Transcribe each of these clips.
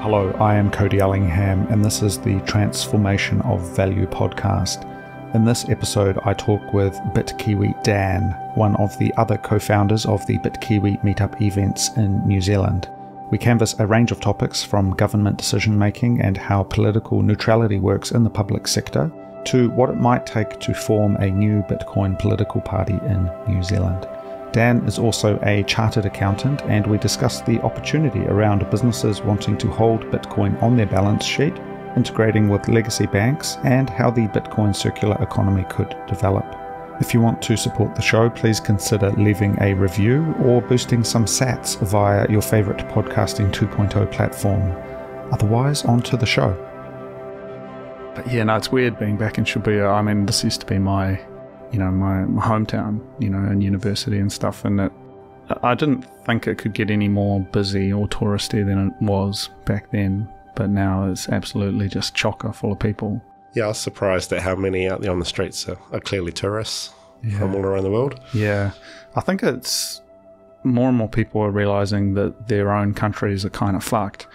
Hello, I am Cody Ellingham, and this is the Transformation of Value podcast. In this episode, I talk with Bitkiwi Dan, one of the other co-founders of the Bitkiwi meetup events in New Zealand. We canvass a range of topics from government decision-making and how political neutrality works in the public sector, to what it might take to form a new Bitcoin political party in New Zealand. Dan is also a chartered accountant, and we discuss the opportunity around businesses wanting to hold Bitcoin on their balance sheet, integrating with legacy banks, and how the Bitcoin circular economy could develop. If you want to support the show, please consider leaving a review or boosting some sats via your favorite podcasting 2.0 platform. Otherwise, on to the show. But yeah, no, it's weird being back in Shibuya. I mean, this used to be my hometown, and university and stuff, and I didn't think it could get any more busy or touristy than it was back then, but now it's absolutely just chocker full of people. Yeah, I was surprised at how many out there on the streets are clearly tourists from all around the world. Yeah, I think it's more and more people are realising that their own countries are kind of fucked,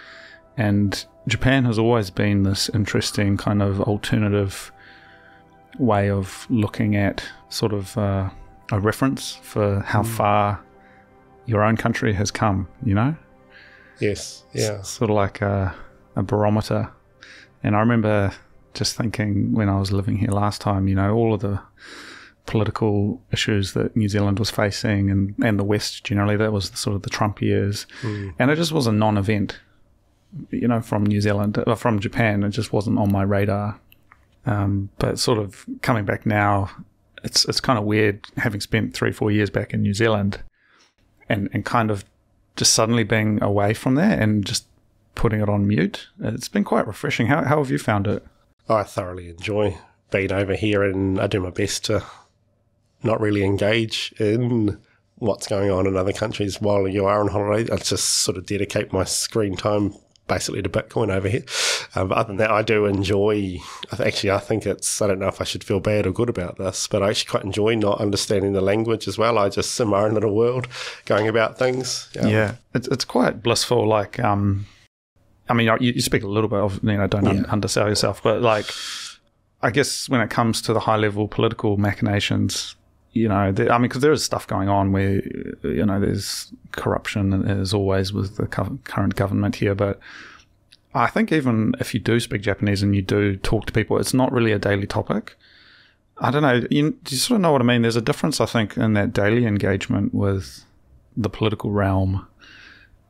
and Japan has always been this interesting kind of alternative way of looking at sort of a reference for how far your own country has come, Yes, yeah. Sort of like a barometer. And I remember just thinking when I was living here last time, all of the political issues that New Zealand was facing and the West generally, that was sort of the Trump years. And it just was a non-event, from New Zealand, from Japan. It just wasn't on my radar. But sort of coming back now, it's kind of weird having spent 3-4 years back in New Zealand and kind of just suddenly being away from there and just putting it on mute. It's been quite refreshing. How have you found it? I thoroughly enjoy being over here, and I do my best to not really engage in what's going on in other countries while you are on holiday. I just sort of dedicate my screen time basically to Bitcoin over here. But other than that, I do enjoy, I think it's, I don't know if I should feel bad or good about this, but I actually quite enjoy not understanding the language as well. I just in my own little world going about things. Yeah, it's quite blissful. Like, you speak a little bit of, don't undersell yourself, but like, I guess when it comes to the high level political machinations, because there is stuff going on where, there's corruption as always with the current government here. But I think even if you do speak Japanese and you do talk to people, it's not really a daily topic. I don't know. Do you sort of know what I mean? There's a difference, I think, in that daily engagement with the political realm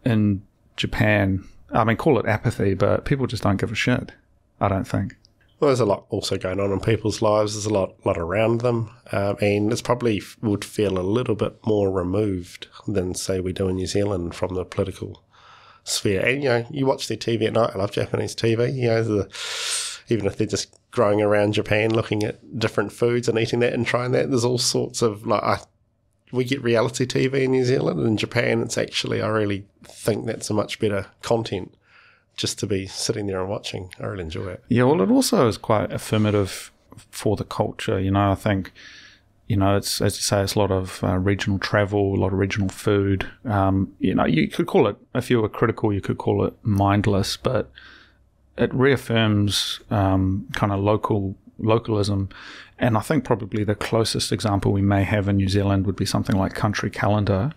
in Japan. I mean, call it apathy, but people just don't give a shit, I don't think. Well, there's a lot also going on in people's lives. There's a lot around them, and it's probably would feel a little bit more removed than, say, we do in New Zealand from the political sphere. And, you watch their TV at night. I love Japanese TV. Even if they're just growing around Japan, looking at different foods and eating that and trying that, there's all sorts of, we get reality TV in New Zealand, and in Japan, it's actually, I really think that's a much better content. Just to be sitting there and watching. I really enjoy it. Yeah, well, it also is quite affirmative for the culture. I think, it's, as you say, it's a lot of regional travel, a lot of regional food. You could call it, if you were critical, you could call it mindless, but it reaffirms kind of localism. And I think probably the closest example we may have in New Zealand would be something like Country Calendar,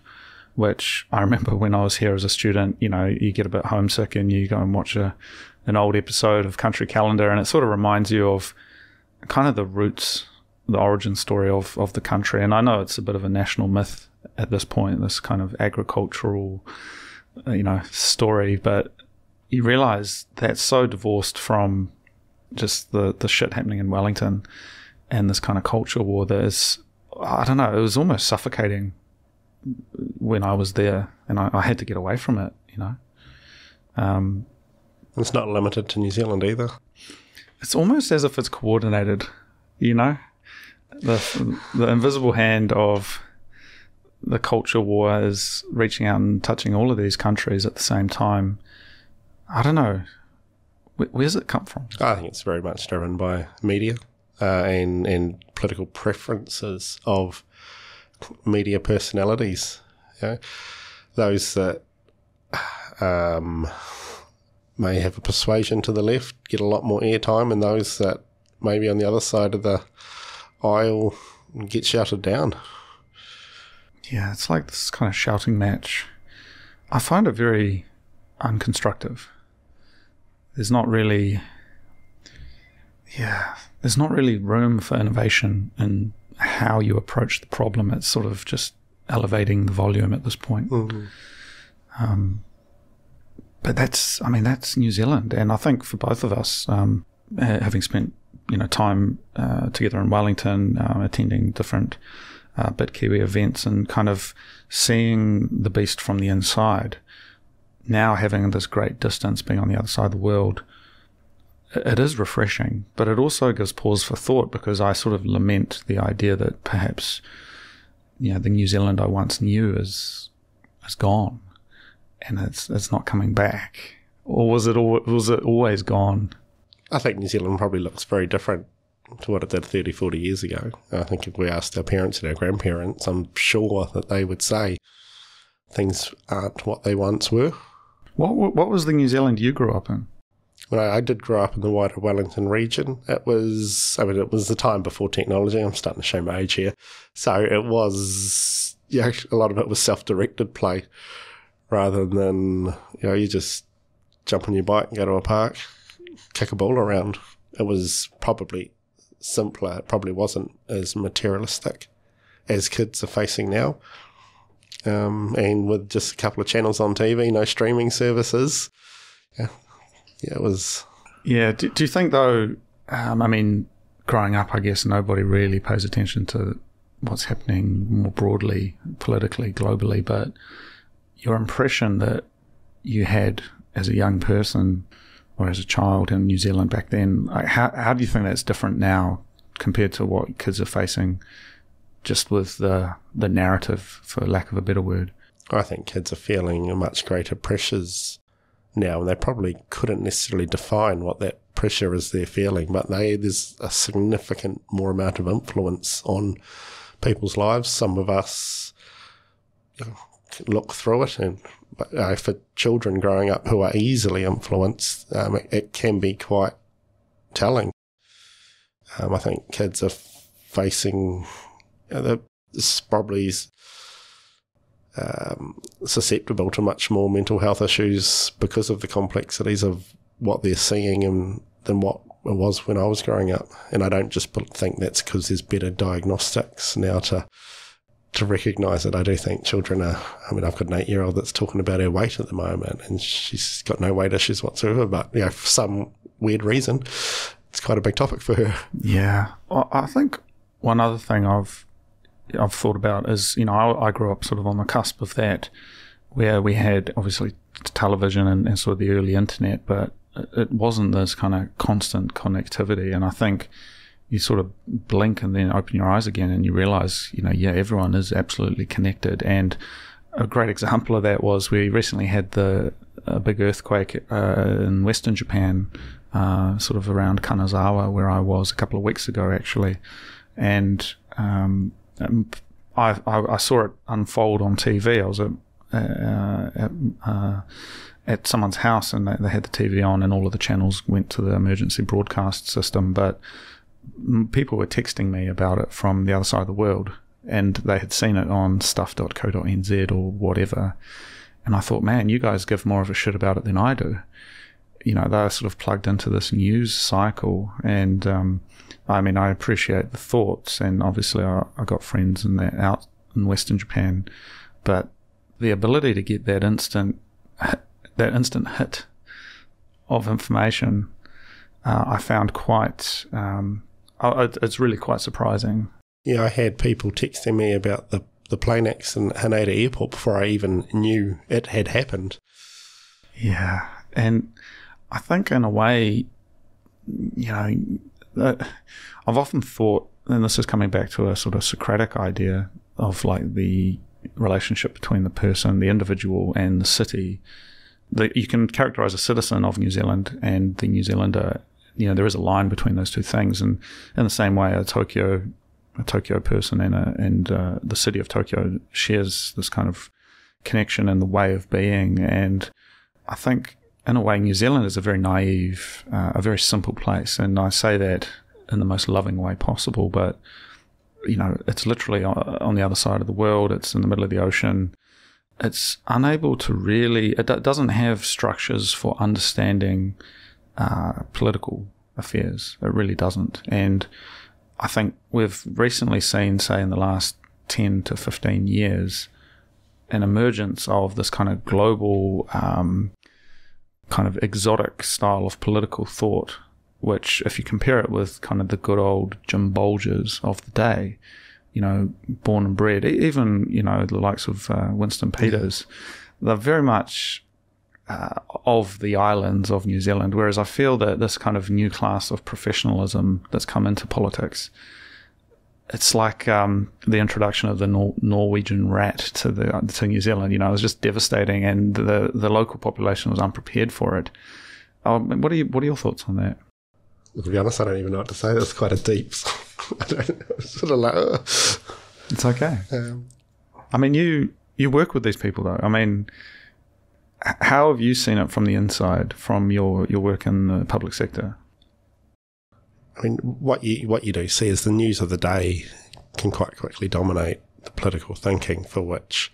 which I remember when I was here as a student, you get a bit homesick and you go and watch an old episode of Country Calendar, and it sort of reminds you of kind of the roots, the origin story of the country. And I know it's a bit of a national myth at this point, this kind of agricultural, story, but you realize that's so divorced from just the shit happening in Wellington and this kind of culture war that is, I don't know, it was almost suffocating when I was there, and I had to get away from it, It's not limited to New Zealand either. It's almost as if it's coordinated, the invisible hand of the culture war is reaching out and touching all of these countries at the same time. I don't know. Where's it come from? I think it's very much driven by media and political preferences of media personalities, those that may have a persuasion to the left get a lot more airtime, and those that maybe on the other side of the aisle get shouted down. Yeah, it's like this kind of shouting match. I find it very unconstructive. There's not really room for innovation in how you approach the problem. It's sort of just elevating the volume at this point. Mm-hmm. But that's New Zealand, and I think for both of us, having spent time together in Wellington, attending different Bitkiwi events and kind of seeing the beast from the inside, now having this great distance, being on the other side of the world, it is refreshing, but it also gives pause for thought, because I sort of lament the idea that perhaps the New Zealand I once knew is gone, and it's not coming back. Or was it always gone? I think New Zealand probably looks very different to what it did 30, 40 years ago. I think if we asked our parents and our grandparents, I'm sure that they would say things aren't what they once were. What was the New Zealand you grew up in? Well, I did grow up in the wider Wellington region. It was the time before technology. I'm starting to show my age here. So it was, a lot of it was self-directed play rather than, you just jump on your bike and go to a park, kick a ball around. It was probably simpler. It probably wasn't as materialistic as kids are facing now. And with just a couple of channels on TV, no streaming services. Yeah, it was... Yeah, do you think, though, growing up, I guess nobody really pays attention to what's happening more broadly, politically, globally, but your impression that you had as a young person or as a child in New Zealand back then, how do you think that's different now compared to what kids are facing, just with the narrative, for lack of a better word? I think kids are feeling much greater pressures now, and they probably couldn't necessarily define what that pressure is they're feeling, but there's a significant more amount of influence on people's lives. Some of us look through it, and for children growing up who are easily influenced, it can be quite telling. I think kids are facing this probably susceptible to much more mental health issues because of the complexities of what they're seeing than what it was when I was growing up. And I don't just think that's because there's better diagnostics now to recognise it. I do think children are... I've got an 8-year-old that's talking about her weight at the moment, and she's got no weight issues whatsoever, but for some weird reason, it's quite a big topic for her. Yeah. I think one other thing I've thought about is, I grew up sort of on the cusp of that, where we had obviously television and sort of the early internet, but it wasn't this kind of constant connectivity. And I think you sort of blink and then open your eyes again and you realize, everyone is absolutely connected. And a great example of that was we recently had a big earthquake in Western Japan, sort of around Kanazawa, where I was a couple of weeks ago, actually. And I saw it unfold on TV. I was at someone's house, and they had the TV on, and all of the channels went to the emergency broadcast system. But people were texting me about it from the other side of the world, and they had seen it on stuff.co.nz or whatever. And I thought, man, you guys give more of a shit about it than I do. They're sort of plugged into this news cycle, and I appreciate the thoughts, and obviously I got friends out in Western Japan, but the ability to get that instant hit of information, I found quite, it's really quite surprising. Yeah, I had people texting me about the plane accident at Haneda Airport before I even knew it had happened. Yeah, and I think in a way, I've often thought, and this is coming back to a sort of Socratic idea of like the relationship between the person, the individual, and the city, that you can characterize a citizen of New Zealand and the New Zealander. There is a line between those two things, and in the same way, a Tokyo person and the city of Tokyo shares this kind of connection and the way of being. And I think in a way, New Zealand is a very naive, a very simple place. And I say that in the most loving way possible, but, it's literally on the other side of the world. It's in the middle of the ocean. It's unable to really, it doesn't have structures for understanding political affairs. It really doesn't. And I think we've recently seen, say, in the last 10 to 15 years, an emergence of this kind of global, kind of exotic style of political thought, which, if you compare it with kind of the good old Jim Bolgers of the day, born and bred, even, the likes of Winston Peters, they're very much of the islands of New Zealand, whereas I feel that this kind of new class of professionalism that's come into politics, it's like the introduction of the Norwegian rat to New Zealand. It was just devastating, and the local population was unprepared for it. What are your thoughts on that? To be honest, I don't even know what to say. That's quite a deep. I don't know. Sort of like. It's okay. I mean, you work with these people, though. I mean, how have you seen it from the inside, from your work in the public sector? I mean, what you do see is the news of the day can quite quickly dominate the political thinking, for which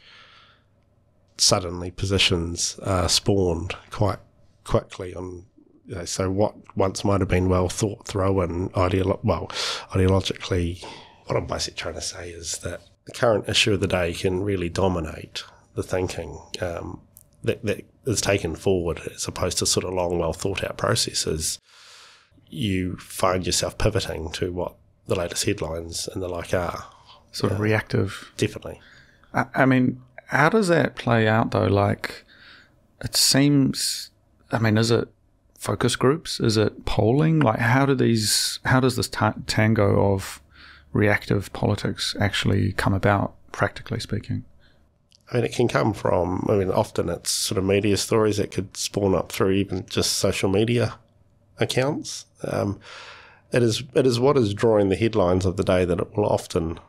suddenly positions are spawned quite quickly on. So what once might have been well thought through and ideologically, what I'm basically trying to say is that the current issue of the day can really dominate the thinking that is taken forward, as opposed to sort of long, well thought out processes. You find yourself pivoting to what the latest headlines and the like are. Sort of reactive. Definitely. I mean, how does that play out, though? Like, it seems, I mean, is it focus groups? Is it polling? Like, how does this tango of reactive politics actually come about, practically speaking? I mean, it can come from, often it's sort of media stories that could spawn up through even just social media accounts. It is what is drawing the headlines of the day that it will often,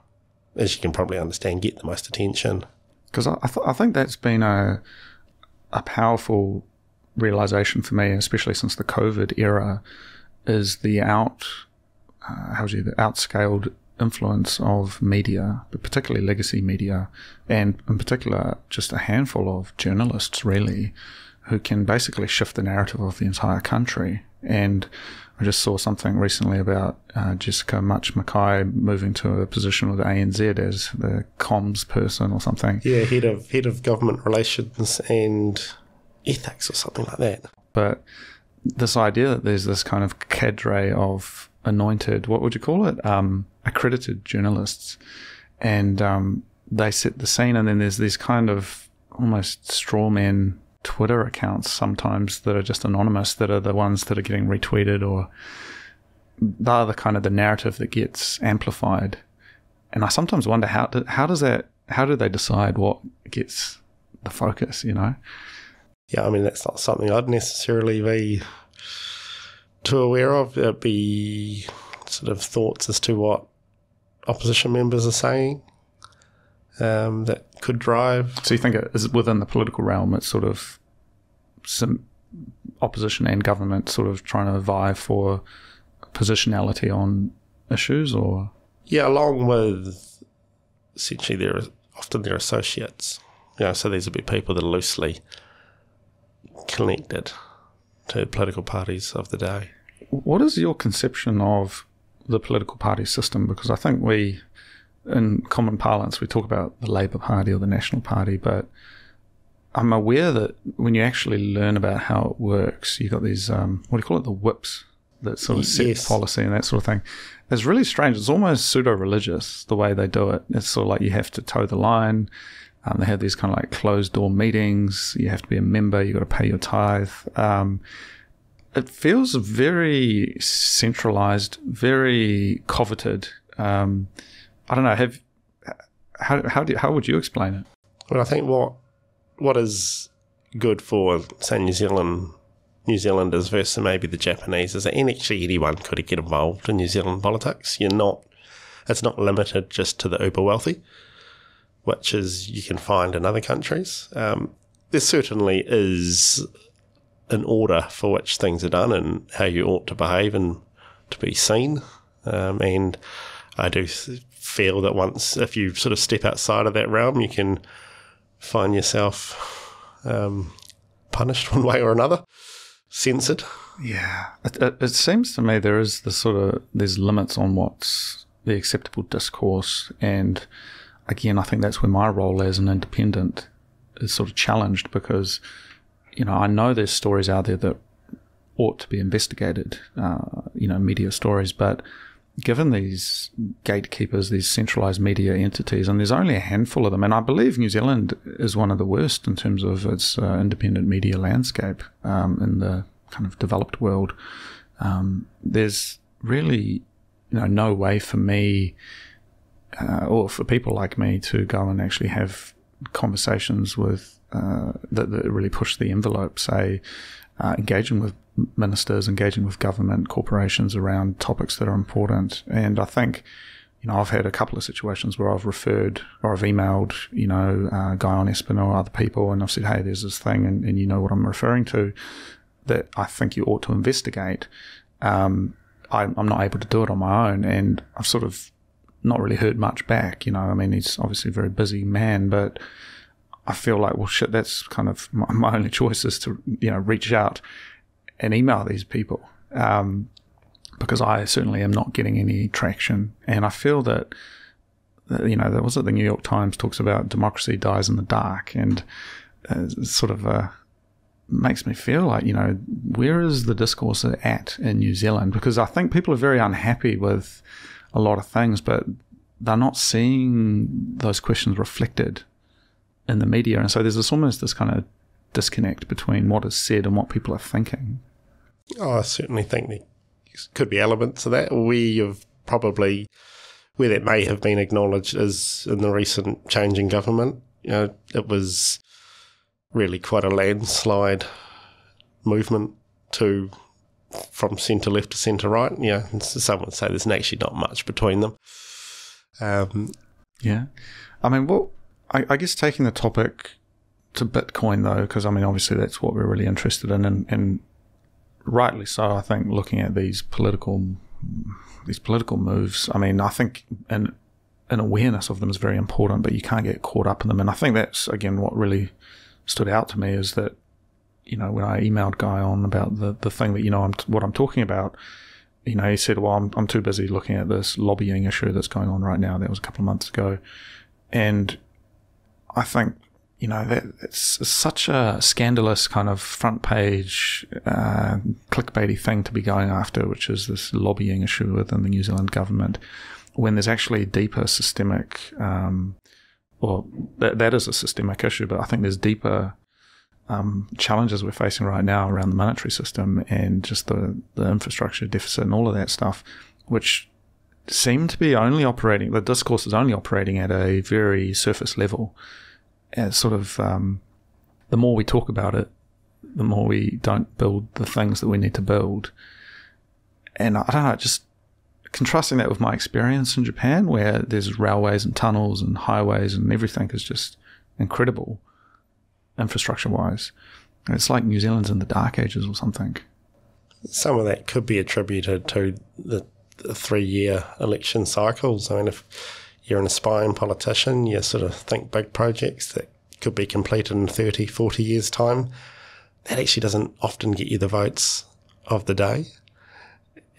as you can probably understand, get the most attention. Because I think that's been a powerful realization for me, especially since the COVID era, is the outscaled influence of media, but particularly legacy media, and in particular just a handful of journalists, really, who can basically shift the narrative of the entire country. And I just saw something recently about Jessica Much Mackay moving to a position with ANZ as the comms person or something. Yeah, head of government relations and ethics or something like that. But this idea that there's this kind of cadre of anointed, what would you call it? Accredited journalists, and they set the scene, and then there's these kind of almost straw man Twitter accounts sometimes that are just anonymous, that are the ones that are getting retweeted, or they're the kind of the narrative that gets amplified. And I sometimes wonder how do they decide what gets the focus, Yeah, I mean, that's not something I'd necessarily be too aware of. It'd be sort of thoughts as to what opposition members are saying that could drive. So you think it is within the political realm, it's sort of some opposition and government sort of trying to vie for positionality on issues, or? Yeah, along with essentially their associates. So these would be people that are loosely connected to political parties of the day. What is your conception of the political party system? Because I think we, in common parlance, we talk about the Labour Party or the National Party, but I'm aware that when you actually learn about how it works, you've got these, what do you call it, the whips that sort of set policy and that sort of thing. It's really strange. It's almost pseudo-religious, the way they do it. It's sort of like you have to toe the line. They have these kind of like closed-door meetings. You have to be a member. You've got to pay your tithe. It feels very centralized, very coveted. I don't know. How would you explain it? Well, I think what is good for, say, New Zealanders versus maybe the Japanese is that actually anyone could get involved in New Zealand politics. It's not limited just to the uber wealthy, which is you can find in other countries. There certainly is an order for which things are done and how you ought to behave and to be seen. And I do feel that if you sort of step outside of that realm, you can find yourself punished one way or another, censored. Yeah, it seems to me there's limits on what's the acceptable discourse, and again, I think that's where my role as an independent is sort of challenged, because I know there's stories out there that ought to be investigated, media stories, but given these gatekeepers, these centralised media entities, and there's only a handful of them, and I believe New Zealand is one of the worst in terms of its independent media landscape in the kind of developed world. There's really no way for me or for people like me to go and actually have conversations with that really push the envelope, say engaging with ministers, engaging with government corporations around topics that are important. And I think, I've had a couple of situations where I've referred or I've emailed, Guy on Espin or other people, and I've said, hey, there's this thing, and you know what I'm referring to, that I think you ought to investigate. I'm not able to do it on my own, and I've sort of not really heard much back. He's obviously a very busy man, but I feel like, well, shit, that's kind of my only choice is to, reach out and email these people, because I certainly am not getting any traction. And I feel that the New York Times talks about democracy dies in the dark, and sort of makes me feel like, where is the discourse at in New Zealand? Because I think people are very unhappy with a lot of things, but they're not seeing those questions reflected in the media. And so there's almost this kind of disconnect between what is said and what people are thinking. I certainly think there could be elements of that. We have probably, where that may have been acknowledged, is in the recent change in government. It was really quite a landslide movement from centre left to centre right. And some would say there's actually not much between them. Yeah. I guess taking the topic to Bitcoin, though, because obviously that's what we're really interested in, and rightly so. I think looking at these political moves, I think an awareness of them is very important, but you can't get caught up in them. And I think that's, again, what really stood out to me is that, when I emailed Guy on about the thing that, what I'm talking about, he said, well, I'm too busy looking at this lobbying issue that's going on right now. That was a couple of months ago. And I think, that it's such a scandalous kind of front page clickbaity thing to be going after, which is this lobbying issue within the New Zealand government, when there's actually deeper systemic, that is a systemic issue, but I think there's deeper challenges we're facing right now around the monetary system and just the infrastructure deficit and all of that stuff, which seem to be the discourse is only operating at a very surface level. And sort of the more we talk about it, the more we don't build the things that we need to build. And I don't know, just contrasting that with my experience in Japan, where there's railways and tunnels and highways and everything is just incredible infrastructure-wise. It's like New Zealand's in the Dark Ages or something. Some of that could be attributed to the 3-year election cycles. If you're an aspiring politician, you sort of think big projects that could be completed in 30, 40 years' time. That actually doesn't often get you the votes of the day.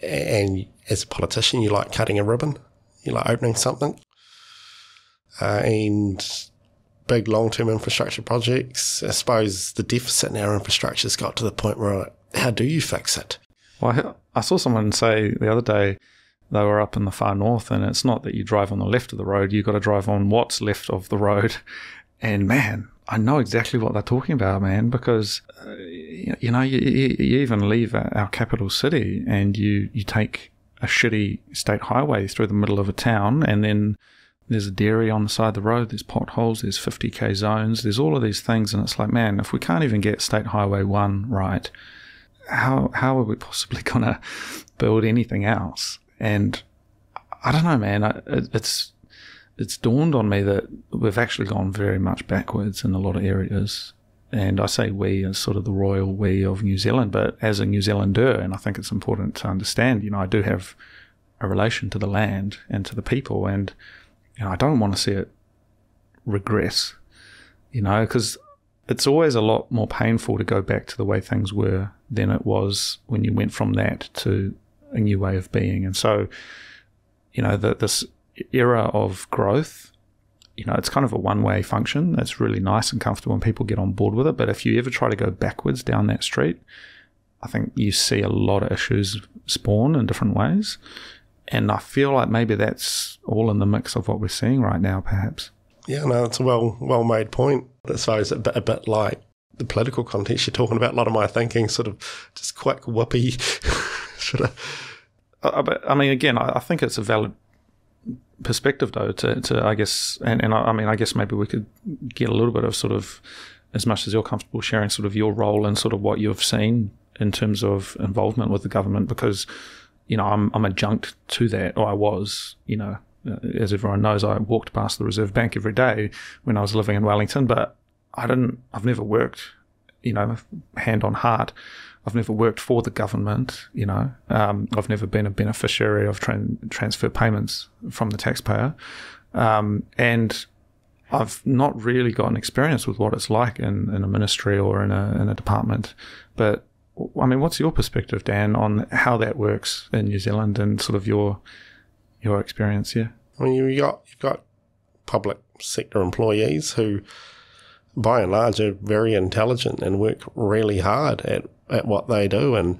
And as a politician, you like cutting a ribbon. You like opening something. And big long-term infrastructure projects, I suppose the deficit in our infrastructure has got to the point where, how do you fix it? Well, I saw someone say the other day, they were up in the far north, and it's not that you drive on the left of the road, you've got to drive on what's left of the road. And man, I know exactly what they're talking about, man, because, you even leave our capital city and you take a shitty state highway through the middle of a town, and then there's a dairy on the side of the road, there's potholes, there's 50k zones, there's all of these things, and it's like, man, if we can't even get State Highway 1 right, how are we possibly going to build anything else? And I don't know, man, it's dawned on me that we've actually gone very much backwards in a lot of areas. and I say we as sort of the royal we of New Zealand, but as a New Zealander, and I think it's important to understand, I do have a relation to the land and to the people, and I don't want to see it regress, because it's always a lot more painful to go back to the way things were than it was when you went from that to a new way of being. And so, this era of growth, it's kind of a one-way function. It's really nice and comfortable and people get on board with it. But if you ever try to go backwards down that street, I think you see a lot of issues spawn in different ways. And I feel like maybe that's all in the mix of what we're seeing right now, perhaps. Yeah, no, it's a well-made point. I suppose a bit like the political context you're talking about. A lot of my thinking sort of just quite whoopee. sort of. But I mean, again, I think it's a valid perspective, though, to I guess, and I guess maybe we could get a little bit of sort of, as much as you're comfortable sharing sort of your role and sort of what you've seen in terms of involvement with the government, because, I'm adjunct to that, or I was, as everyone knows, I walked past the Reserve Bank every day when I was living in Wellington, but I've never worked, hand on heart, I've never worked for the government, I've never been a beneficiary of transfer payments from the taxpayer, and I've not really got an experience with what it's like in a ministry or in a department. But I mean, what's your perspective, Dan, on how that works in New Zealand and sort of your experience here? I mean, you've got public sector employees who, by and large, are very intelligent and work really hard at what they do, and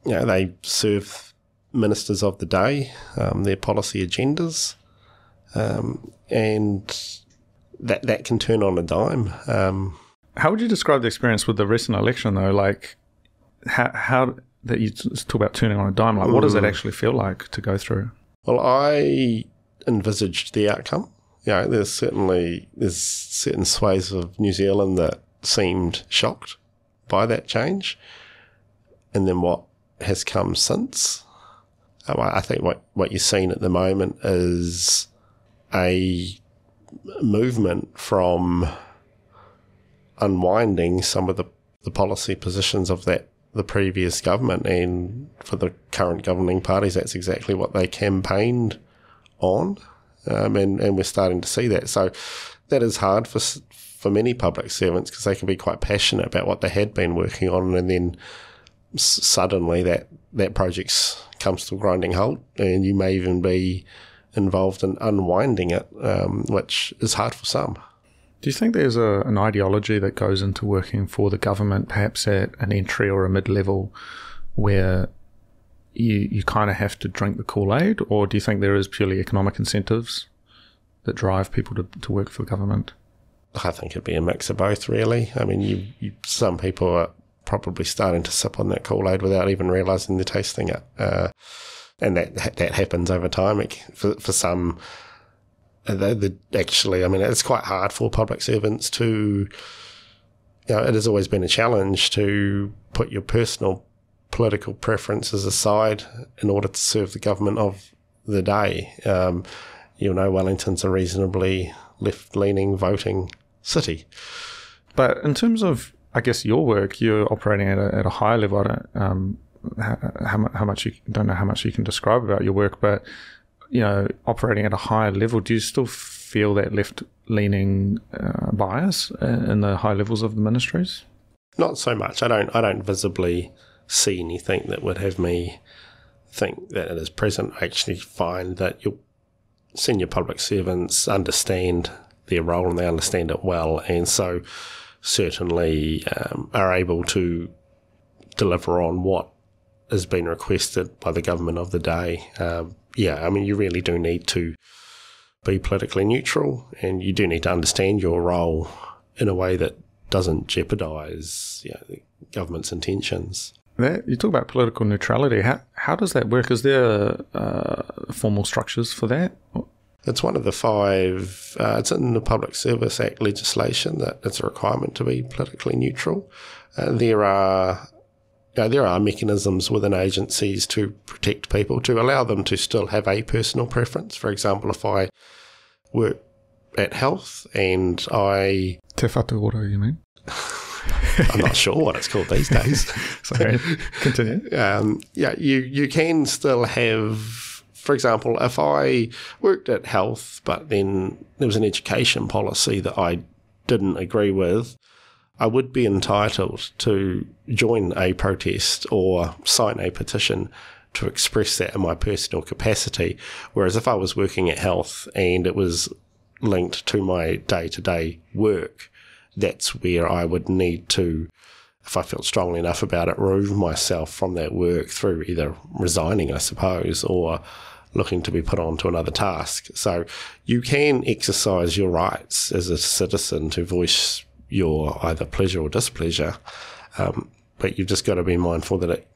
they serve ministers of the day, their policy agendas, and that can turn on a dime. How would you describe the experience with the recent election, though? Like, how that you talk about turning on a dime? Like, what does that actually feel like to go through? Well, I envisaged the outcome. There's certain swathes of New Zealand that seemed shocked by that change, and then what has come since. I think what you're seeing at the moment is a movement from unwinding some of the policy positions of the previous government, and for the current governing parties, that's exactly what they campaigned on, and we're starting to see that. So that is hard for many public servants, because they can be quite passionate about what they had been working on, and then suddenly that project comes to a grinding halt, and you may even be involved in unwinding it, which is hard for some. Do you think there's an ideology that goes into working for the government, perhaps at an entry or a mid-level, where you kind of have to drink the Kool-Aid, or do you think there is purely economic incentives that drive people to work for the government? I think it'd be a mix of both, really. I mean, some people are probably starting to sip on that Kool-Aid without even realising they're tasting it, and that happens over time. For some, actually, I mean, it's quite hard for public servants to. It has always been a challenge to put your personal political preferences aside in order to serve the government of the day. Wellington's a reasonably left-leaning voting city. But in terms of, I guess, your work, you're operating at a higher level. I don't how much you don't know how much you can describe about your work, but operating at a higher level, do you still feel that left-leaning bias in the high levels of the ministries? Not so much. I don't visibly see anything that would have me think that it is present. I actually find that your senior public servants understand their role and they understand it well, and so certainly are able to deliver on what has been requested by the government of the day. I mean, you really do need to be politically neutral, and you do need to understand your role in a way that doesn't jeopardise the government's intentions. You talk about political neutrality. How does that work? Is there formal structures for that? It's one of the 5, it's in the Public Service Act legislation that it's a requirement to be politically neutral. There are mechanisms within agencies to protect people, to allow them to still have a personal preference. For example, if I work at health, and Te whatuora, you mean? I'm not sure what it's called these days. Sorry, continue. You can still have, for example, if I worked at health, but then there was an education policy that I didn't agree with, I would be entitled to join a protest or sign a petition to express that in my personal capacity. Whereas if I was working at health and it was linked to my day-to-day work, that's where I would need to, if I felt strongly enough about it, remove myself from that work through either resigning, I suppose, or looking to be put on to another task. So you can exercise your rights as a citizen to voice your either pleasure or displeasure, but you've just got to be mindful that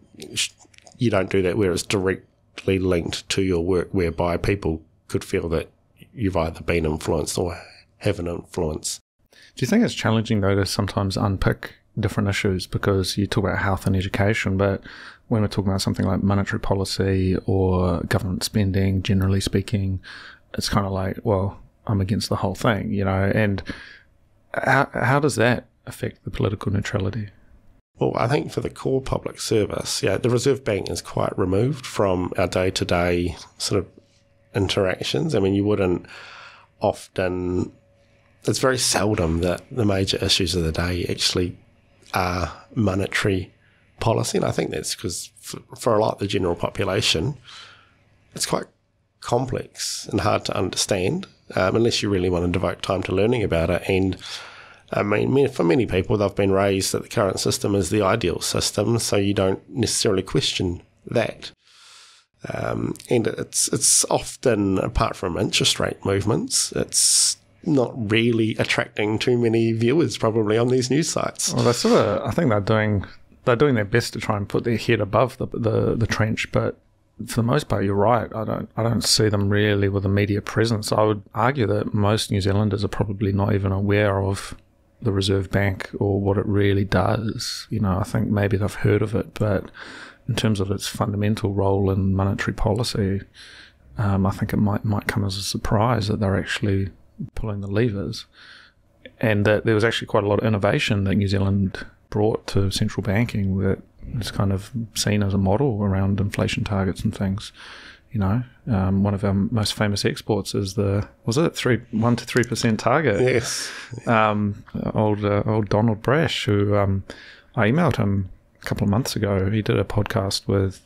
you don't do that where it's directly linked to your work, whereby people could feel that you've either been influenced or have an influence. Do you think it's challenging, though, to sometimes unpick different issues? Because you talk about health and education, but when we're talking about something like monetary policy or government spending, generally speaking, it's kind of like, well, I'm against the whole thing, you know, and how does that affect the political neutrality? Well, I think for the core public service, the Reserve Bank is quite removed from our day-to-day sort of interactions. I mean, you wouldn't often, it's very seldom that the major issues of the day actually are monetary policy. And I think that's because for a lot of the general population, it's quite complex and hard to understand, unless you really want to devote time to learning about it. And I mean, for many people, they've been raised that the current system is the ideal system, so you don't necessarily question that. And it's often, apart from interest rate movements, it's not really attracting too many viewers probably on these news sites. Well, I think they're doing their best to try and put their head above the trench, but for the most part, you're right. I don't see them really with a media presence. I would argue that most New Zealanders are probably not even aware of the Reserve Bank or what it really does. You know, I think maybe they've heard of it, but in terms of its fundamental role in monetary policy, I think it might come as a surprise that they're actually pulling the levers, and that there was actually quite a lot of innovation that New Zealand brought to central banking that is kind of seen as a model around inflation targets and things. You know, one of our most famous exports is 1 to 3% target. Yes. Old Donald Brash, who I emailed him a couple of months ago. He did a podcast with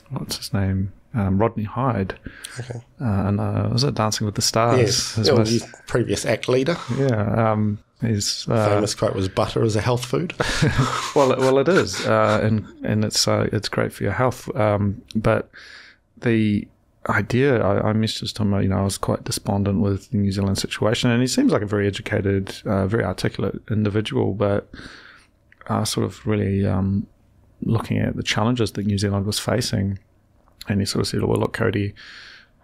what's his name, Rodney Hyde. Okay. And was it Dancing with the Stars? Yes. His previous act leader. Yeah. His famous quote was, "Butter is a health food." well, it is, and it's great for your health. But the idea, I messaged him, you know, I was quite despondent with the New Zealand situation, and he seems like a very educated, very articulate individual, but sort of really looking at the challenges that New Zealand was facing, and he sort of said, well, look, Cody,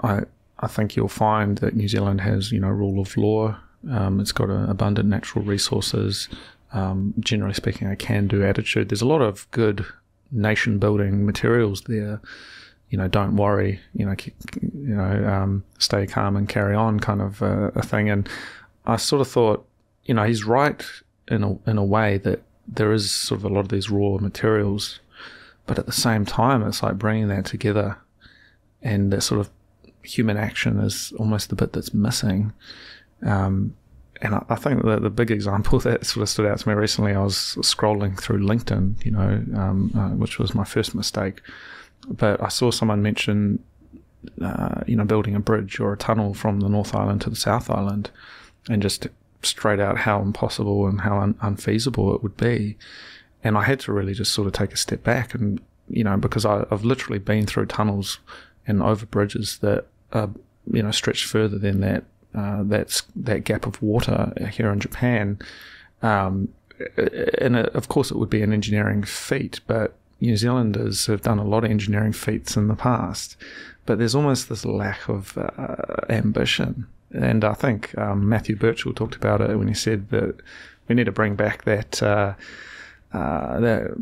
I think you'll find that New Zealand has, you know, rule of law, it's got abundant natural resources, generally speaking, a can-do attitude. There's a lot of good nation-building materials there. You know, don't worry, stay calm and carry on kind of a thing. And I sort of thought, you know, he's right in a way that there is sort of a lot of these raw materials, but at the same time, it's like bringing that together, and that sort of human action is almost the bit that's missing. And I think that the big example that sort of stood out to me recently, I was scrolling through LinkedIn, you know, which was my first mistake. But I saw someone mention, building a bridge or a tunnel from the North Island to the South Island, and just straight out how impossible and how unfeasible it would be. And I had to really just sort of take a step back, and, you know, because I've literally been through tunnels and over bridges that are, you know, stretched further than that. That's that gap of water here in Japan. And of course it would be an engineering feat, but New Zealanders have done a lot of engineering feats in the past, but there's almost this lack of ambition. And I think Matthew Birchall talked about it when he said that we need to bring back that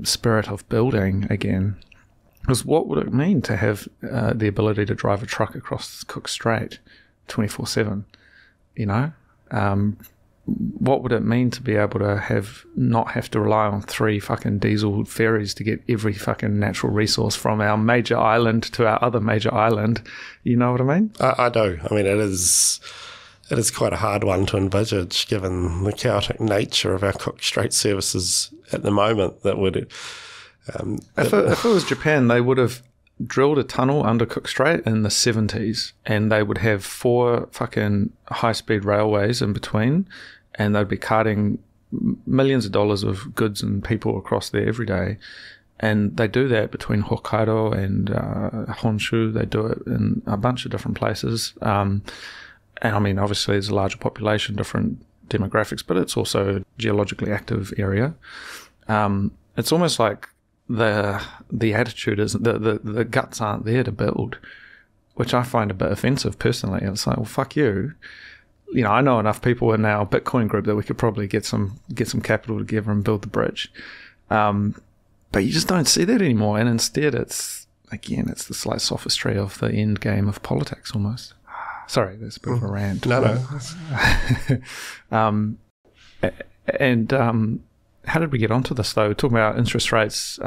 spirit of building again. Because what would it mean to have the ability to drive a truck across Cook Strait 24/7? What would it mean to be able to not have to rely on 3 fucking diesel ferries to get every fucking natural resource from our major island to our other major island? You know what I mean? I do. I mean, it is quite a hard one to envisage, given the chaotic nature of our Cook Strait services at the moment. That would, if it was Japan, they would have drilled a tunnel under Cook Strait in the 70s, and they would have 4 fucking high-speed railways in between, and they'd be carting millions of dollars of goods and people across there every day. And they do that between Hokkaido and Honshu. They do it in a bunch of different places. And I mean, obviously there's a larger population, different demographics, but it's also a geologically active area. It's almost like the attitude is the guts aren't there to build, which I find a bit offensive personally. It's like, well, fuck you. I know enough people in our Bitcoin group that we could probably get some capital together and build the bridge. But you just don't see that anymore. And instead it's the slight sophistry of the end game of politics almost. Sorry, that's a bit of a rant. No. And how did we get onto this though? We're talking about interest rates,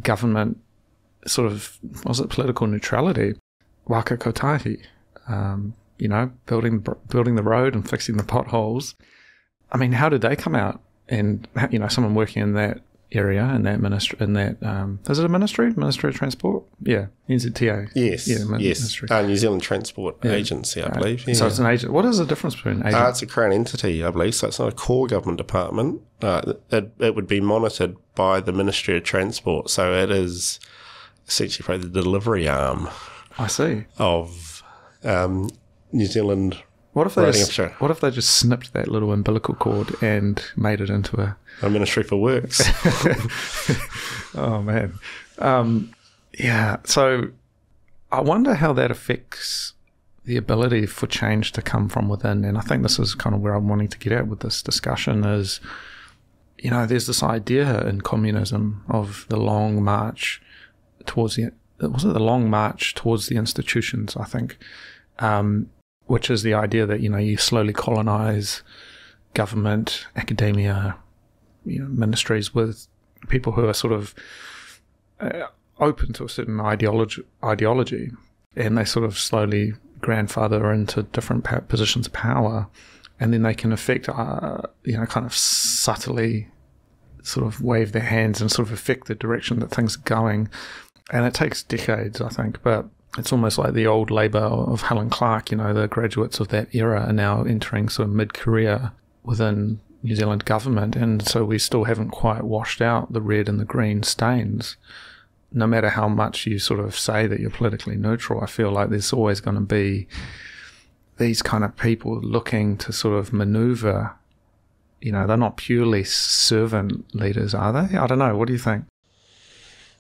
government, sort of, was it political neutrality? Waka kotahi. Building the road and fixing the potholes. I mean, how did they come out? And someone working in that area, in that ministry, is it a ministry of transport? Yeah, NZTA. Yes, yeah, yes. New Zealand Transport Agency, I believe. Yeah. So it's an agent. What is the difference between an agent? It's a crown entity, I believe. So it's not a core government department. It would be monitored by the Ministry of Transport. So it is essentially probably the delivery arm. I see. Of New Zealand. What if they just snipped that little umbilical cord and made it into a Ministry for Works? Oh man, yeah. So I wonder how that affects the ability for change to come from within. And I think this is kind of where I'm wanting to get at with this discussion. Is there's this idea in communism of the long march towards the institutions, I think. Which is the idea that, you slowly colonize government, academia, ministries with people who are sort of open to a certain ideology, and they sort of slowly grandfather into different positions of power, and then they can affect, kind of subtly sort of wave their hands and sort of affect the direction that things are going. And it takes decades, I think, but it's almost like the old Labour of Helen Clark. The graduates of that era are now entering sort of mid-career within New Zealand government, and so we still haven't quite washed out the red and the green stains. No matter how much you sort of say that you're politically neutral, I feel like there's always going to be these kind of people looking to sort of manoeuvre. They're not purely servant leaders, are they? I don't know. What do you think?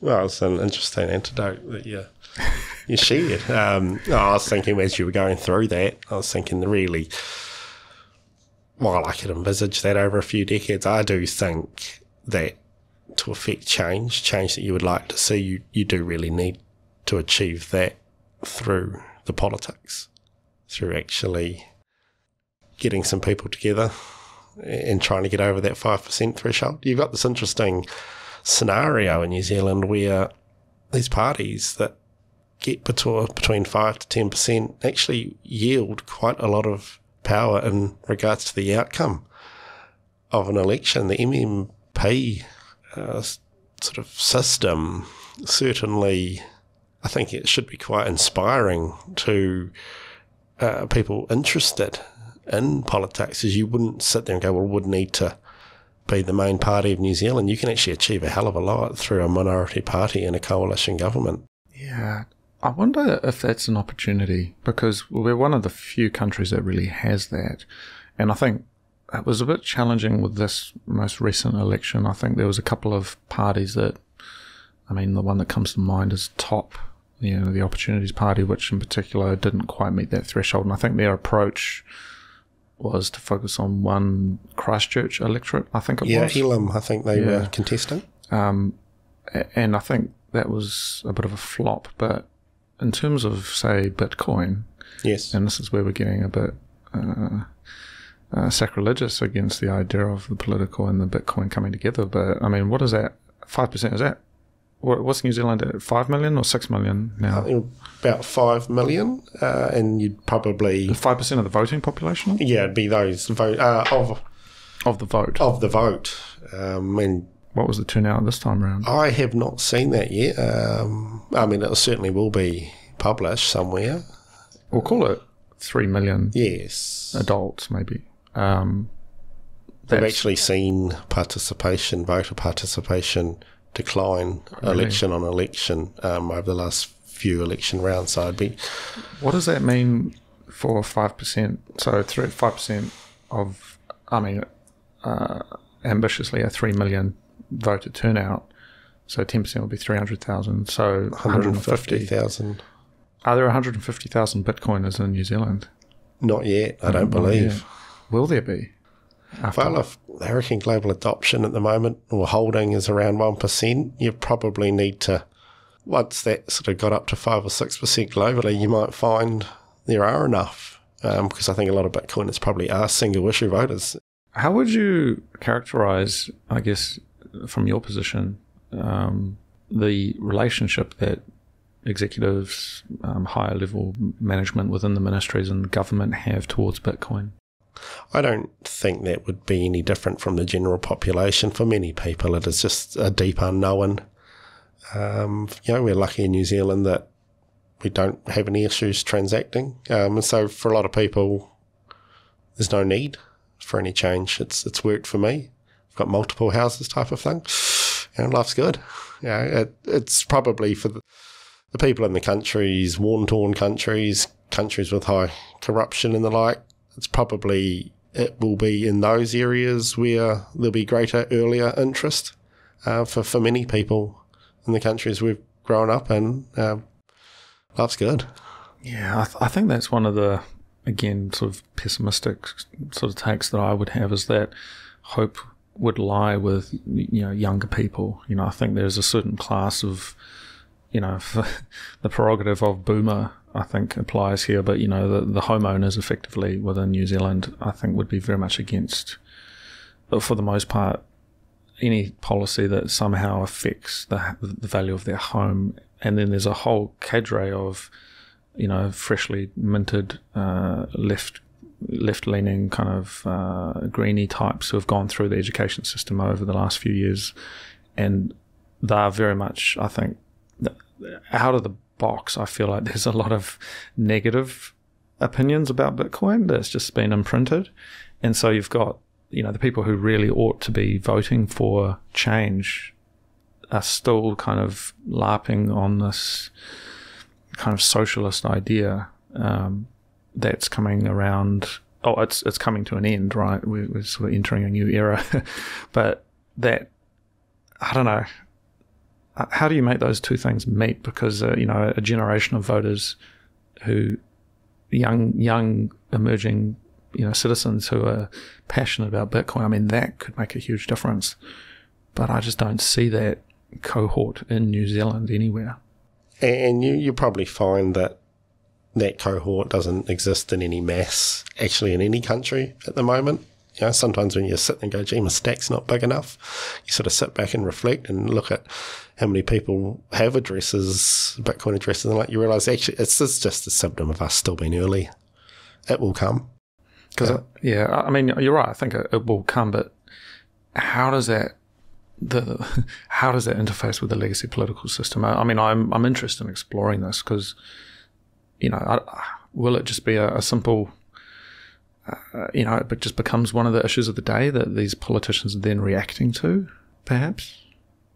Well, it's an interesting antidote that you shared. I was thinking as you were going through that, really, while I could envisage that over a few decades, I do think that to affect change that you would like to see, you do really need to achieve that through the politics, through actually getting some people together and trying to get over that 5% threshold. You've got this interesting scenario in New Zealand where these parties that get between 5 to 10% actually yield quite a lot of power in regards to the outcome of an election. The MMP sort of system, certainly, I think it should be quite inspiring to people interested in politics, as you wouldn't sit there and go, well, it would need to be the main party of New Zealand. You can actually achieve a hell of a lot through a minority party in a coalition government. Yeah. I wonder if that's an opportunity, because we're one of the few countries that really has that. And I think it was a bit challenging with this most recent election. I think there was a couple of parties that, the one that comes to mind is TOP, the Opportunities Party, which in particular didn't quite meet that threshold. And I think their approach was to focus on one Christchurch electorate, I think it was. Yeah, Elam, I think they were contesting. And I think that was a bit of a flop. But in terms of, say, Bitcoin, yes, and this is where we're getting a bit sacrilegious against the idea of the political and the Bitcoin coming together. But I mean, what is that? 5%? Is that what's New Zealand at? 5 million or 6 million now? I think about 5 million, and you'd probably 5% of the voting population. Yeah, it'd be those vote of the vote. Of the vote. And what was the turnout this time around? I have not seen that yet. I mean, it certainly will be published somewhere. We'll call it 3 million. Yes, adults maybe. We've actually seen voter participation decline, really? Election on election over the last few election rounds. So what does that mean for 5%? So 5% of, I mean, ambitiously a 3 million voter turnout. So 10% will be 300,000. So 150,000. Are there 150,000 Bitcoiners in New Zealand? Not yet, I don't believe. Will there be? Well, if I reckon global adoption at the moment, or holding, is around 1%, you probably need to, once that sort of got up to 5 or 6% globally, you might find there are enough, because I think a lot of Bitcoiners probably are single issue voters. How would you characterize, I guess, from your position, the relationship that executives, higher level management within the ministries and government have towards Bitcoin? I don't think that would be any different from the general population. For many people, it is just a deep unknown. We're lucky in New Zealand that we don't have any issues transacting. So for a lot of people, there's no need for any change. It's worked for me. I've got multiple houses type of thing. Life's good. It's probably for the people in the countries, war-torn countries with high corruption and the like, it will be in those areas where there'll be greater earlier interest for many people in the countries we've grown up in. Life's good. Yeah, I think that's one of the, again, sort of pessimistic sort of takes that I would have, is that hope would lie with, younger people. I think there's a certain class of, the prerogative of boomer, I think, applies here, but the homeowners effectively within New Zealand, I think, would be very much against, but for the most part, any policy that somehow affects the value of their home. And then there's a whole cadre of freshly minted left-leaning kind of greenie types who have gone through the education system over the last few years, and they're very much, I think, out of the box. I feel like there's a lot of negative opinions about Bitcoin that's just been imprinted, and so you've got the people who really ought to be voting for change are still kind of larping on this kind of socialist idea that's coming around. Oh, it's coming to an end, right? We're sort of entering a new era, but that, I don't know. How do you make those two things meet? Because a generation of voters who young emerging citizens who are passionate about Bitcoin, I mean, that could make a huge difference. But I just don't see that cohort in New Zealand anywhere. And you probably find that cohort doesn't exist in any mass, actually, in any country at the moment. Sometimes when you sit and go, gee, my stack's not big enough, you sort of sit back and reflect and look at how many people have addresses, Bitcoin addresses, and you realise actually it's just a symptom of us still being early. It will come. I mean, you're right. I think it will come, but how does that interface with the legacy political system? I mean, I'm interested in exploring this because, will it just be a simple, it just becomes one of the issues of the day that these politicians are then reacting to, perhaps?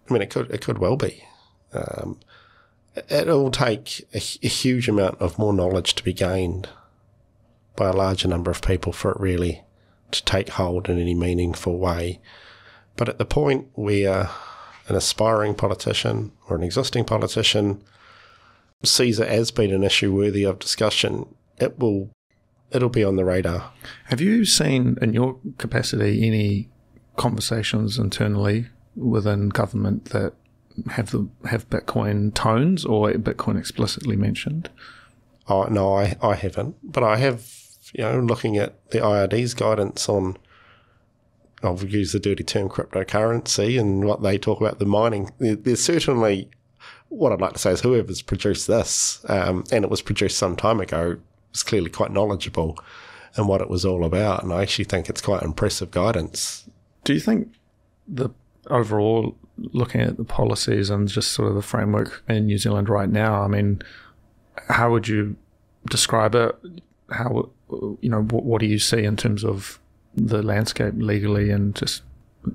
I mean, it could well be. It'll take a huge amount of more knowledge to be gained by a larger number of people for it really to take hold in any meaningful way. But at the point where an aspiring politician or an existing politician sees it as being an issue worthy of discussion, it'll be on the radar. Have you seen, in your capacity, any conversations internally within government that have Bitcoin tones or Bitcoin explicitly mentioned? Oh, no, I haven't. But I have looking at the IRD's guidance on, I'll use the dirty term cryptocurrency, and what they talk about the mining, there's certainly, what I'd like to say is whoever's produced this, and it was produced some time ago, was clearly quite knowledgeable in what it was all about, and I actually think it's quite impressive guidance. Do you think the overall, looking at the policies and just sort of the framework in New Zealand right now, I mean, how would you describe it? How, what do you see in terms of the landscape legally and just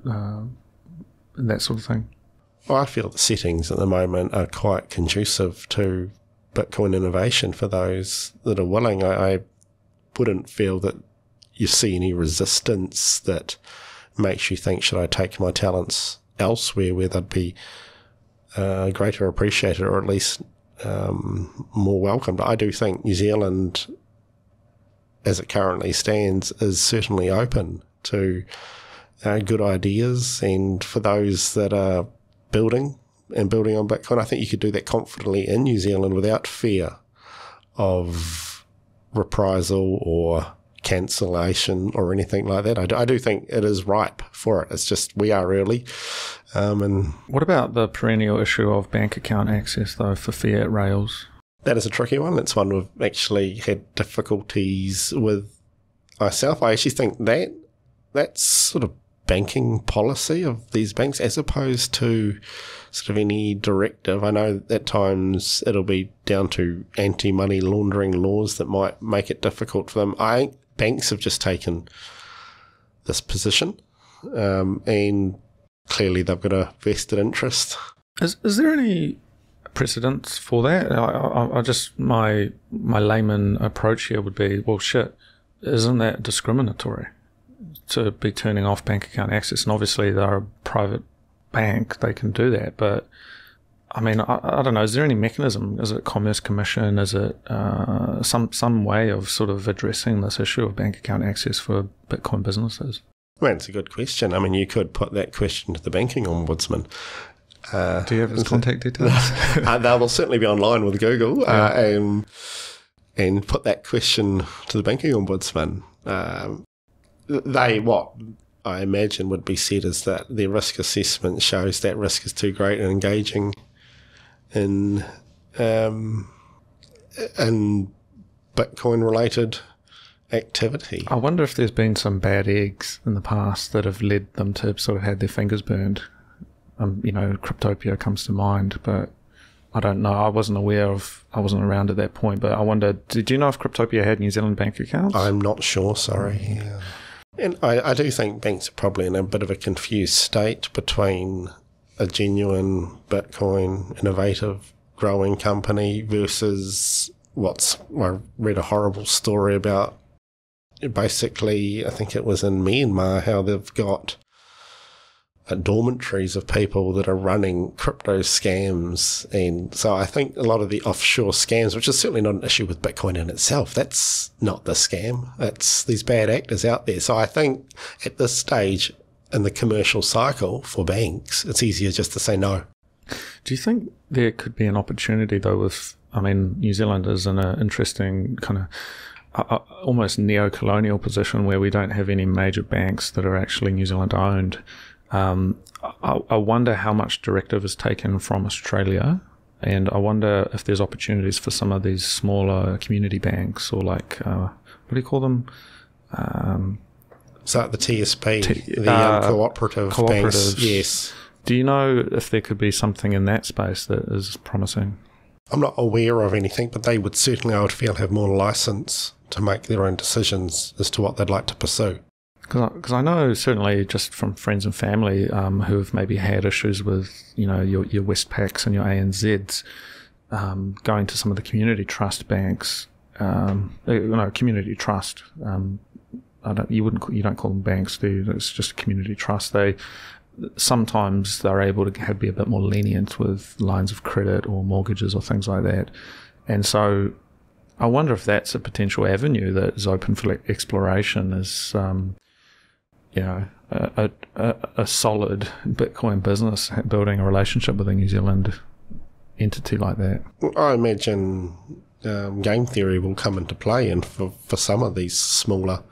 that sort of thing? Well, I feel the settings at the moment are quite conducive to Bitcoin innovation for those that are willing. I wouldn't feel that you see any resistance that makes you think, should I take my talents elsewhere where they'd be greater appreciated, or at least more welcomed. I do think New Zealand, as it currently stands, is certainly open to good ideas, and for those that are building on Bitcoin, I think you could do that confidently in New Zealand without fear of reprisal or cancellation or anything like that. I do think it is ripe for it. It's just we are early. And what about the perennial issue of bank account access, though, for fiat rails? That is a tricky one. It's one we've actually had difficulties with myself. I actually think that's sort of banking policy of these banks as opposed to sort of any directive. I know at times it'll be down to anti-money laundering laws that might make it difficult for them. I think banks have just taken this position, and clearly they've got a vested interest. Is there any precedents for that? I just, my layman approach here would be, well, shit, isn't that discriminatory to be turning off bank account access? And obviously they're a private bank, they can do that, but I mean, I don't know, is there any mechanism? Is it Commerce Commission? Is it some way of sort of addressing this issue of bank account access for Bitcoin businesses? Well, it's a good question. I mean, you could put that question to the banking ombudsman. Do you have his contact details? They will certainly be online with Google, and put that question to the banking ombudsman. What I imagine would be said is that their risk assessment shows that risk is too great and engaging in Bitcoin-related activity. I wonder if there's been some bad eggs in the past that have led them to sort of had their fingers burned. Cryptopia comes to mind, but I don't know. I wasn't around at that point, but I wonder, did you know if Cryptopia had New Zealand bank accounts? I'm not sure, sorry. Yeah. And I do think banks are probably in a bit of a confused state between a genuine Bitcoin, innovative, growing company versus I read a horrible story about, basically, I think it was in Myanmar, how they've got dormitories of people that are running crypto scams. And so I think a lot of the offshore scams, which is certainly not an issue with Bitcoin in itself, that's not the scam. It's these bad actors out there. So I think at this stage in the commercial cycle for banks, it's easier just to say no. Do you think there could be an opportunity, though, New Zealand is in an interesting kind of almost neo-colonial position where we don't have any major banks that are actually New Zealand owned. I wonder how much directive is taken from Australia, and I wonder if there's opportunities for some of these smaller community banks, or like, what do you call them? So the TSP, cooperative banks, yes. Do you know if there could be something in that space that is promising? I'm not aware of anything, but they would certainly, I would feel, have more license to make their own decisions as to what they'd like to pursue. Because I know certainly just from friends and family who have maybe had issues with, your Westpacs and your ANZs, going to some of the community trust banks, community trust. You don't call them banks, do you? It's just a community trust. Sometimes they're able to be a bit more lenient with lines of credit or mortgages or things like that, and so I wonder if that's a potential avenue that is open for exploration. Is a solid Bitcoin business building a relationship with a New Zealand entity like that? I imagine game theory will come into play, and for some of these smaller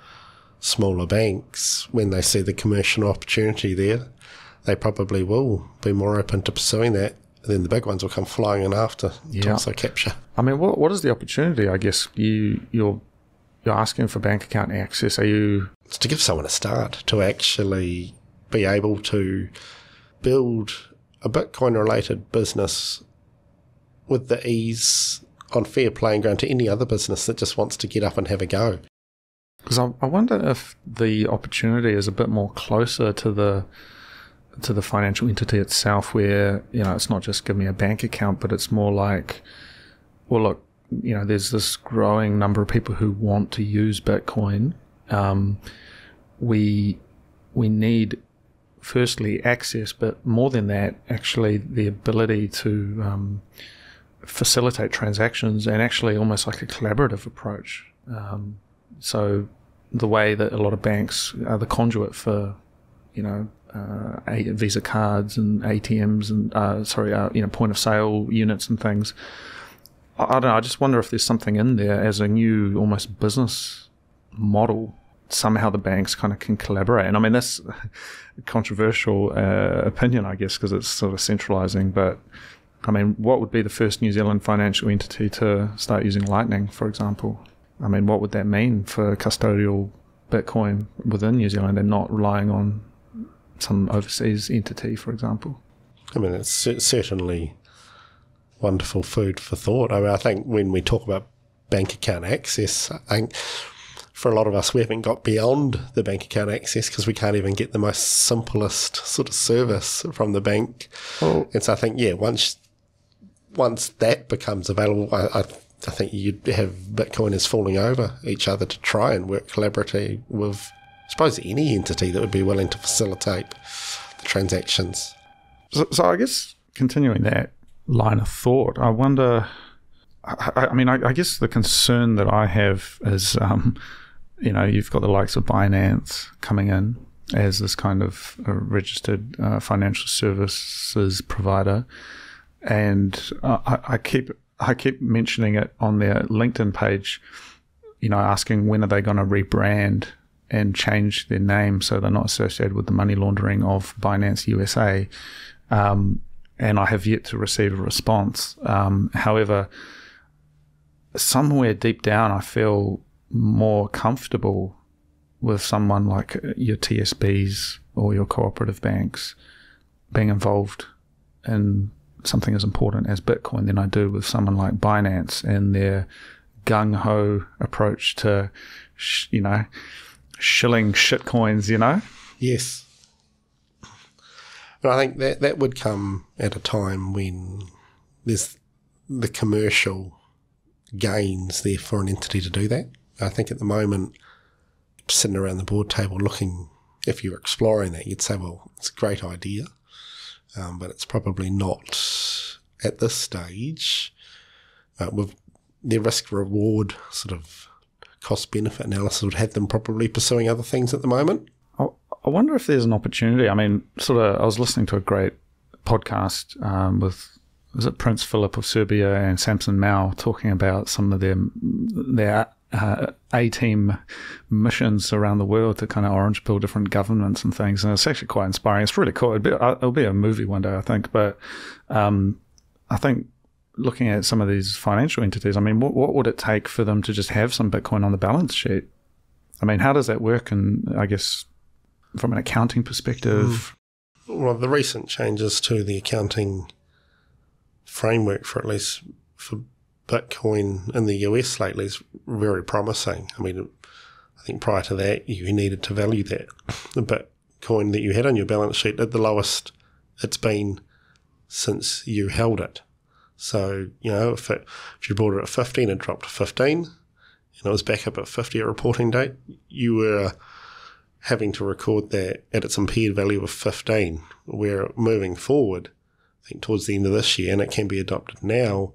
banks, when they see the commercial opportunity there, they probably will be more open to pursuing that. Then the big ones will come flying in after to also capture. I mean, what is the opportunity? I guess you're asking for bank account access. It's to give someone a start to actually be able to build a Bitcoin-related business with the ease on fair playing ground to any other business that just wants to get up and have a go. Because I wonder if the opportunity is a bit more closer to the financial entity itself, where, it's not just give me a bank account, but it's more like, well, look, there's this growing number of people who want to use Bitcoin. We need, firstly, access, but more than that, actually the ability to facilitate transactions, and actually almost like a collaborative approach. So the way that a lot of banks are the conduit for, Visa cards and ATMs and point of sale units and things. I don't know. I just wonder if there's something in there as a new almost business model. Somehow the banks kind of can collaborate. And I mean, that's a controversial opinion, I guess, because it's sort of centralizing. But I mean, what would be the first New Zealand financial entity to start using Lightning, for example? I mean, what would that mean for custodial Bitcoin within New Zealand and not relying on some overseas entity, for example? I mean, it's certainly wonderful food for thought. I mean, I think when we talk about bank account access, I think for a lot of us, we haven't got beyond the bank account access because we can't even get the most simplest sort of service from the bank. Oh. And so I think, once that becomes available, I think you'd have Bitcoiners falling over each other to try and work collaboratively with, I suppose, any entity that would be willing to facilitate the transactions. So I guess continuing that line of thought, I wonder, I guess the concern that I have is, you've got the likes of Binance coming in as this kind of registered financial services provider, and I keep mentioning it on their LinkedIn page, asking when are they going to rebrand and change their name so they're not associated with the money laundering of Binance USA. And I have yet to receive a response. However, somewhere deep down, I feel more comfortable with someone like your TSBs or your cooperative banks being involved in something as important as Bitcoin than I do with someone like Binance and their gung-ho approach to, shilling shitcoins, Yes. But I think that would come at a time when there's the commercial gains there for an entity to do that. I think at the moment, sitting around the board table looking, if you're exploring that, you'd say, well, it's a great idea, but it's probably not at this stage. With their risk-reward sort of cost-benefit analysis would have them probably pursuing other things at the moment. I wonder if there's an opportunity. I mean, I was listening to a great podcast with, was it Prince Philip of Serbia and Samson Mao talking about some of their A-team missions around the world to kind of orange pill different governments and things. And it's actually quite inspiring. It's really cool. It'll be a movie one day, I think. But I think looking at some of these financial entities, I mean, what would it take for them to just have some Bitcoin on the balance sheet? I mean, how does that work? And I guess from an accounting perspective? Well, the recent changes to the accounting framework for at least for Bitcoin in the US lately is very promising. I mean, I think prior to that, you needed to value that the Bitcoin that you had on your balance sheet at the lowest it's been since you held it. So, if you bought it at 15 and dropped to 15, and it was back up at 50 at reporting date, you were having to record that at its impaired value of 15, where moving forward, I think towards the end of this year, and it can be adopted now,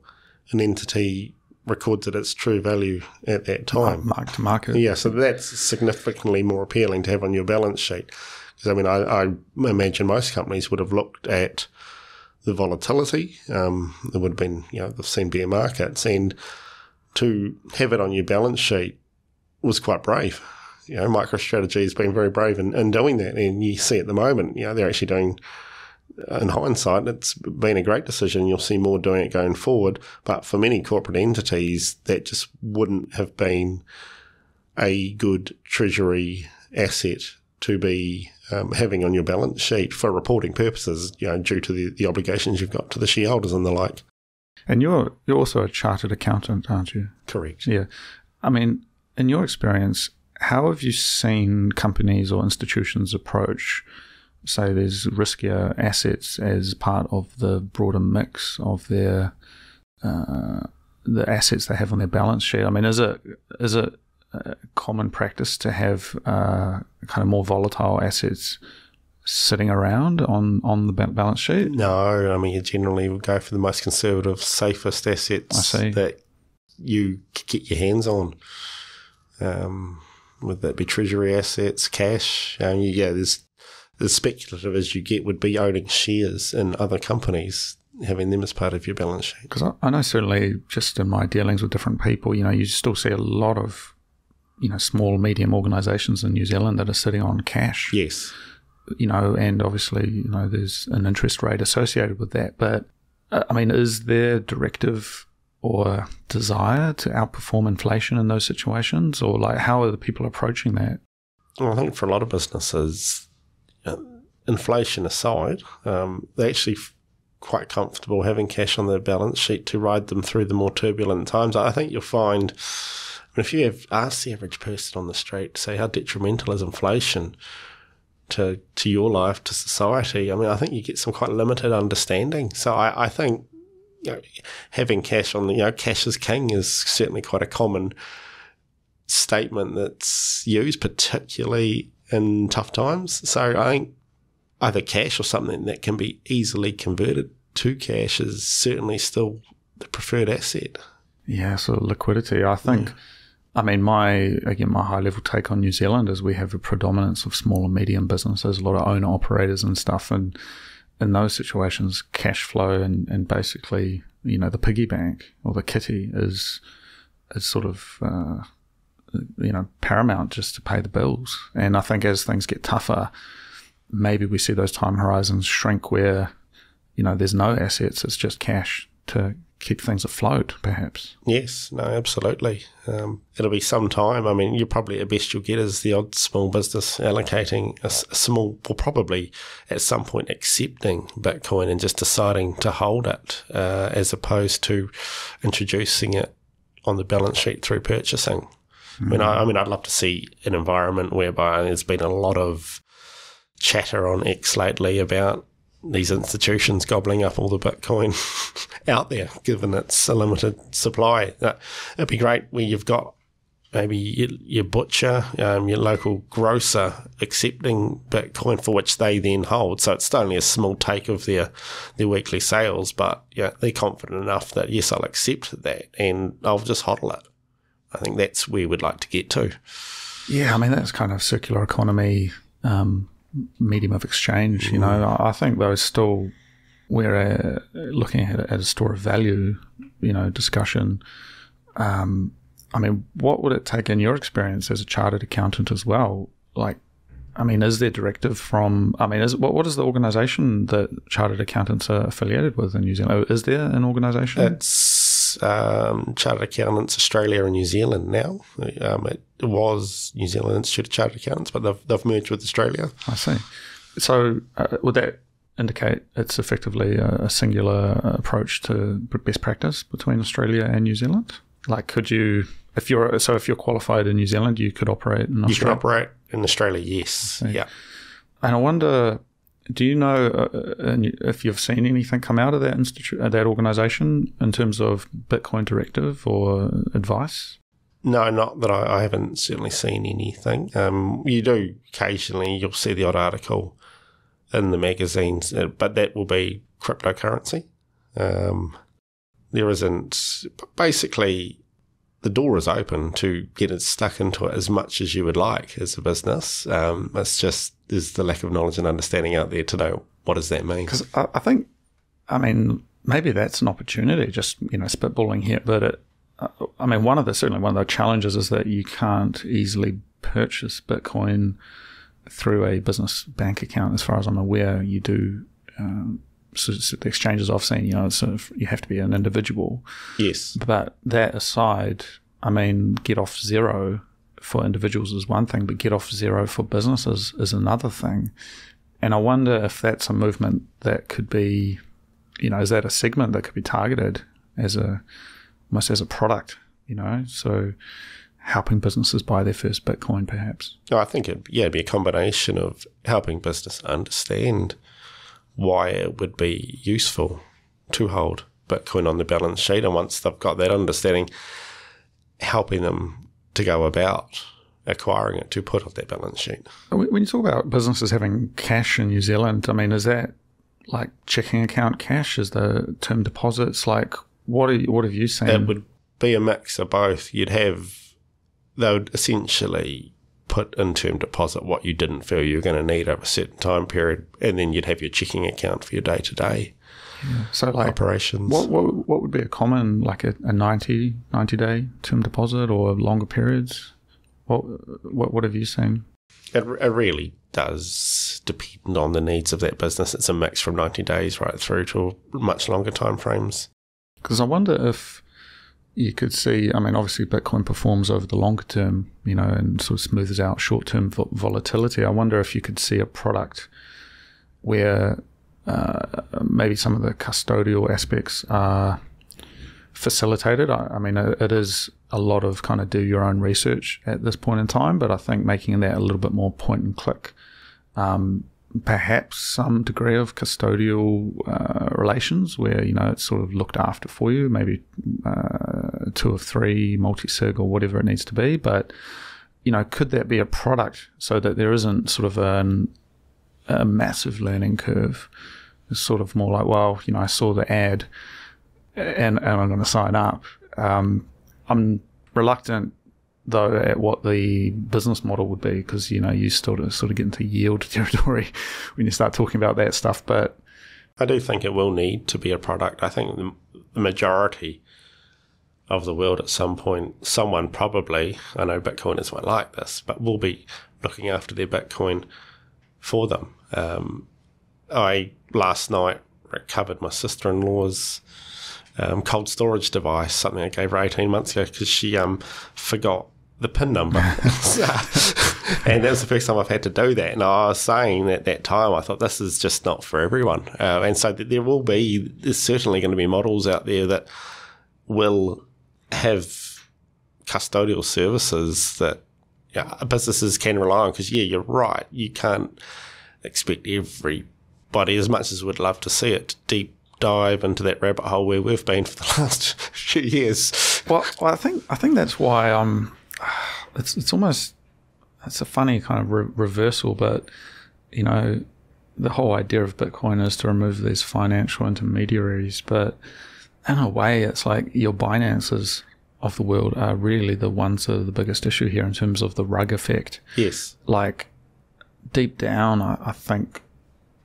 an entity records at its true value at that time. Mark to market. Yeah, so that's significantly more appealing to have on your balance sheet. Because, I mean, I imagine most companies would have looked at the volatility. There would have been, they've seen bear markets, and to have it on your balance sheet was quite brave. MicroStrategy has been very brave in doing that, and you see at the moment, they're actually doing, in hindsight, it's been a great decision. You'll see more doing it going forward, but for many corporate entities, that just wouldn't have been a good treasury asset to be having on your balance sheet for reporting purposes, due to the obligations you've got to the shareholders and the like. And you're also a chartered accountant, aren't you? Correct. Yeah. I mean, in your experience, how have you seen companies or institutions approach, say, there's riskier assets as part of the broader mix of their the assets they have on their balance sheet? I mean, is it a common practice to have kind of more volatile assets sitting around on the balance sheet? No, I mean, you generally would go for the most conservative, safest assets that you get your hands on. Would that be treasury assets, cash? There's speculative as you get would be owning shares in other companies, having them as part of your balance sheet. Because I know certainly just in my dealings with different people, you still see a lot of, small, medium organisations in New Zealand that are sitting on cash. Yes. And obviously, there's an interest rate associated with that. But, I mean, is there directive or desire to outperform inflation in those situations? Or, how are the people approaching that? Well, I think for a lot of businesses, inflation aside, they're actually quite comfortable having cash on their balance sheet to ride them through the more turbulent times. I think you'll find, if you have asked the average person on the street, say, how detrimental is inflation to your life, to society, I think you get some quite limited understanding. So I think having cash on cash is king is certainly quite a common statement that's used, particularly in tough times. So I think either cash or something that can be easily converted to cash is certainly still the preferred asset. Yeah, so liquidity, I think. I mean, my high-level take on New Zealand is we have a predominance of small and medium businesses, a lot of owner-operators and stuff, and in those situations, cash flow and basically, the piggy bank or the kitty is sort of, paramount just to pay the bills. And I think as things get tougher, maybe we see those time horizons shrink where, there's no assets, it's just cash to keep things afloat, perhaps. Yes, no, absolutely. It'll be some time. I mean, you probably at best you'll get is the odd small business allocating a small, or probably at some point accepting Bitcoin and just deciding to hold it, as opposed to introducing it on the balance sheet through purchasing. I mean, I'd love to see an environment whereby there's been a lot of chatter on X lately about these institutions gobbling up all the Bitcoin out there, given it's a limited supply. It'd be great where you've got maybe your butcher, your local grocer accepting Bitcoin for which they then hold. So it's only a small take of their weekly sales, but they're confident enough that, yes, I'll accept that and I'll just hodl it. I think that's where we'd like to get to. Yeah, I mean, that's kind of circular economy medium of exchange. I think though still we're looking at a store of value, discussion. I mean, what would it take in your experience as a chartered accountant as well? Is there directive from, what is the organisation that chartered accountants are affiliated with in New Zealand? Is there an organisation? It's Chartered Accountants Australia and New Zealand now. It was New Zealand Institute of Chartered Accountants, but they've merged with Australia. I see. So would that indicate it's effectively a singular approach to best practice between Australia and New Zealand? Could you, if you're qualified in New Zealand, you could operate in Australia? You can operate in Australia, yes. Yeah. And I wonder, do you know if you've seen anything come out of that that organisation in terms of Bitcoin directive or advice? No, not that I haven't certainly seen anything. You do occasionally, you'll see the odd article in the magazines, but that will be cryptocurrency. There isn't, basically the door is open to get stuck into it as much as you would like as a business. It's just, there's the lack of knowledge and understanding out there to know what does that mean. Because I think, maybe that's an opportunity, just, spitballing here, but I mean, certainly one of the challenges is that you can't easily purchase Bitcoin through a business bank account. As far as I'm aware, you do. So the exchanges I've seen, sort of, you have to be an individual. Yes. But that aside, I mean, get off zero for individuals is one thing, but get off zero for businesses is another thing. And I wonder if that's a movement that could be, is that a segment that could be targeted almost as a product, so helping businesses buy their first Bitcoin perhaps. I think it'd be a combination of helping business understand why it would be useful to hold Bitcoin on the balance sheet, and once they've got that understanding, helping them to go about acquiring it to put on their balance sheet. When you talk about businesses having cash in New Zealand, I mean, is that like checking account cash? Is the term deposits? Like, what have you seen? It would be a mix of both. They would essentially put in term deposit what you didn't feel you were going to need over a certain time period, and then you'd have your checking account for your day-to-day so like operations. What would be a common, like a 90-day term deposit or longer periods? What have you seen? It really does depend on the needs of that business. It's a mix from 90 days right through to much longer time frames. Because I wonder if you could see, I mean, obviously Bitcoin performs over the longer term, and sort of smooths out short-term volatility. I wonder if you could see a product where maybe some of the custodial aspects are facilitated. I mean, it is a lot of kind of do your own research at this point in time, but I think making that a little bit more point and click, perhaps some degree of custodial relations where, it's sort of looked after for you, maybe 2 of 3 multi-sig or whatever it needs to be. But, could that be a product so that there isn't sort of a massive learning curve? It's sort of more like, well, I saw the ad and I'm going to sign up. I'm reluctant, though, at what the business model would be, because, you sort of get into yield territory when you start talking about that stuff. But I do think it will need to be a product. I think the majority of the world at some point, someone probably, I know Bitcoiners won't like this, but will be looking after their Bitcoin for them. I, last night, recovered my sister-in-law's cold storage device, something I gave her 18 months ago, because she forgot the PIN number. And that was the first time I've had to do that. And I was saying at that time, I thought this is just not for everyone. And so there's certainly going to be models out there that will have custodial services that businesses can rely on. Because, you're right. You can't expect everybody, as much as we'd love to see it, to deep dive into that rabbit hole where we've been for the last few years. Well, I think that's why it's almost, it's a funny kind of reversal, but the whole idea of Bitcoin is to remove these financial intermediaries, but in a way it's like your Binances of the world are really the ones that are the biggest issue here in terms of the rug effect. Yes. Like deep down, I think,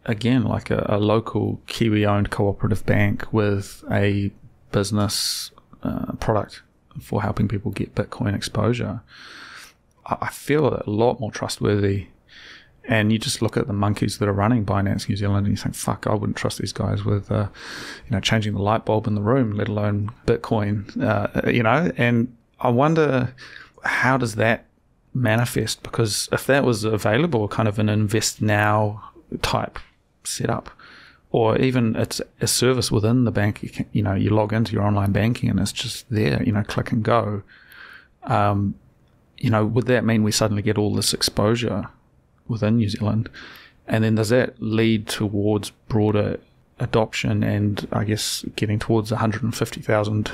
again, like a local Kiwi-owned cooperative bank with a business product for helping people get Bitcoin exposure, I feel a lot more trustworthy. And you just look at the monkeys that are running Binance New Zealand and you think, fuck, I wouldn't trust these guys with, changing the light bulb in the room, let alone Bitcoin, and I wonder, how does that manifest? Because if that was available, kind of an invest now type setup, or even it's a service within the bank, you log into your online banking and it's just there, click and go. Would that mean we suddenly get all this exposure within New Zealand? And then does that lead towards broader adoption and, I guess, getting towards 150,000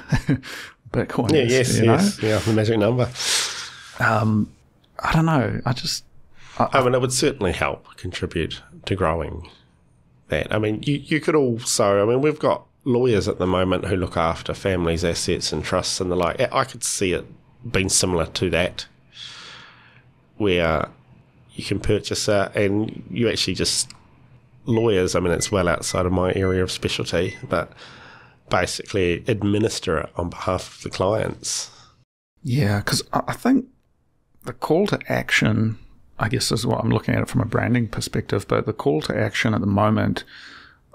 Bitcoin? Yes. Yeah, the magic number. I don't know. I mean, it would certainly help contribute to growing that. I mean, you could also, we've got lawyers at the moment who look after families' assets and trusts and the like. I could see it being similar to that, where you can purchase it and you actually just, lawyers, it's well outside of my area of specialty, but basically administer it on behalf of the clients. Yeah, because I think the call to action, I guess, is what I'm looking at it from a branding perspective, but the call to action at the moment,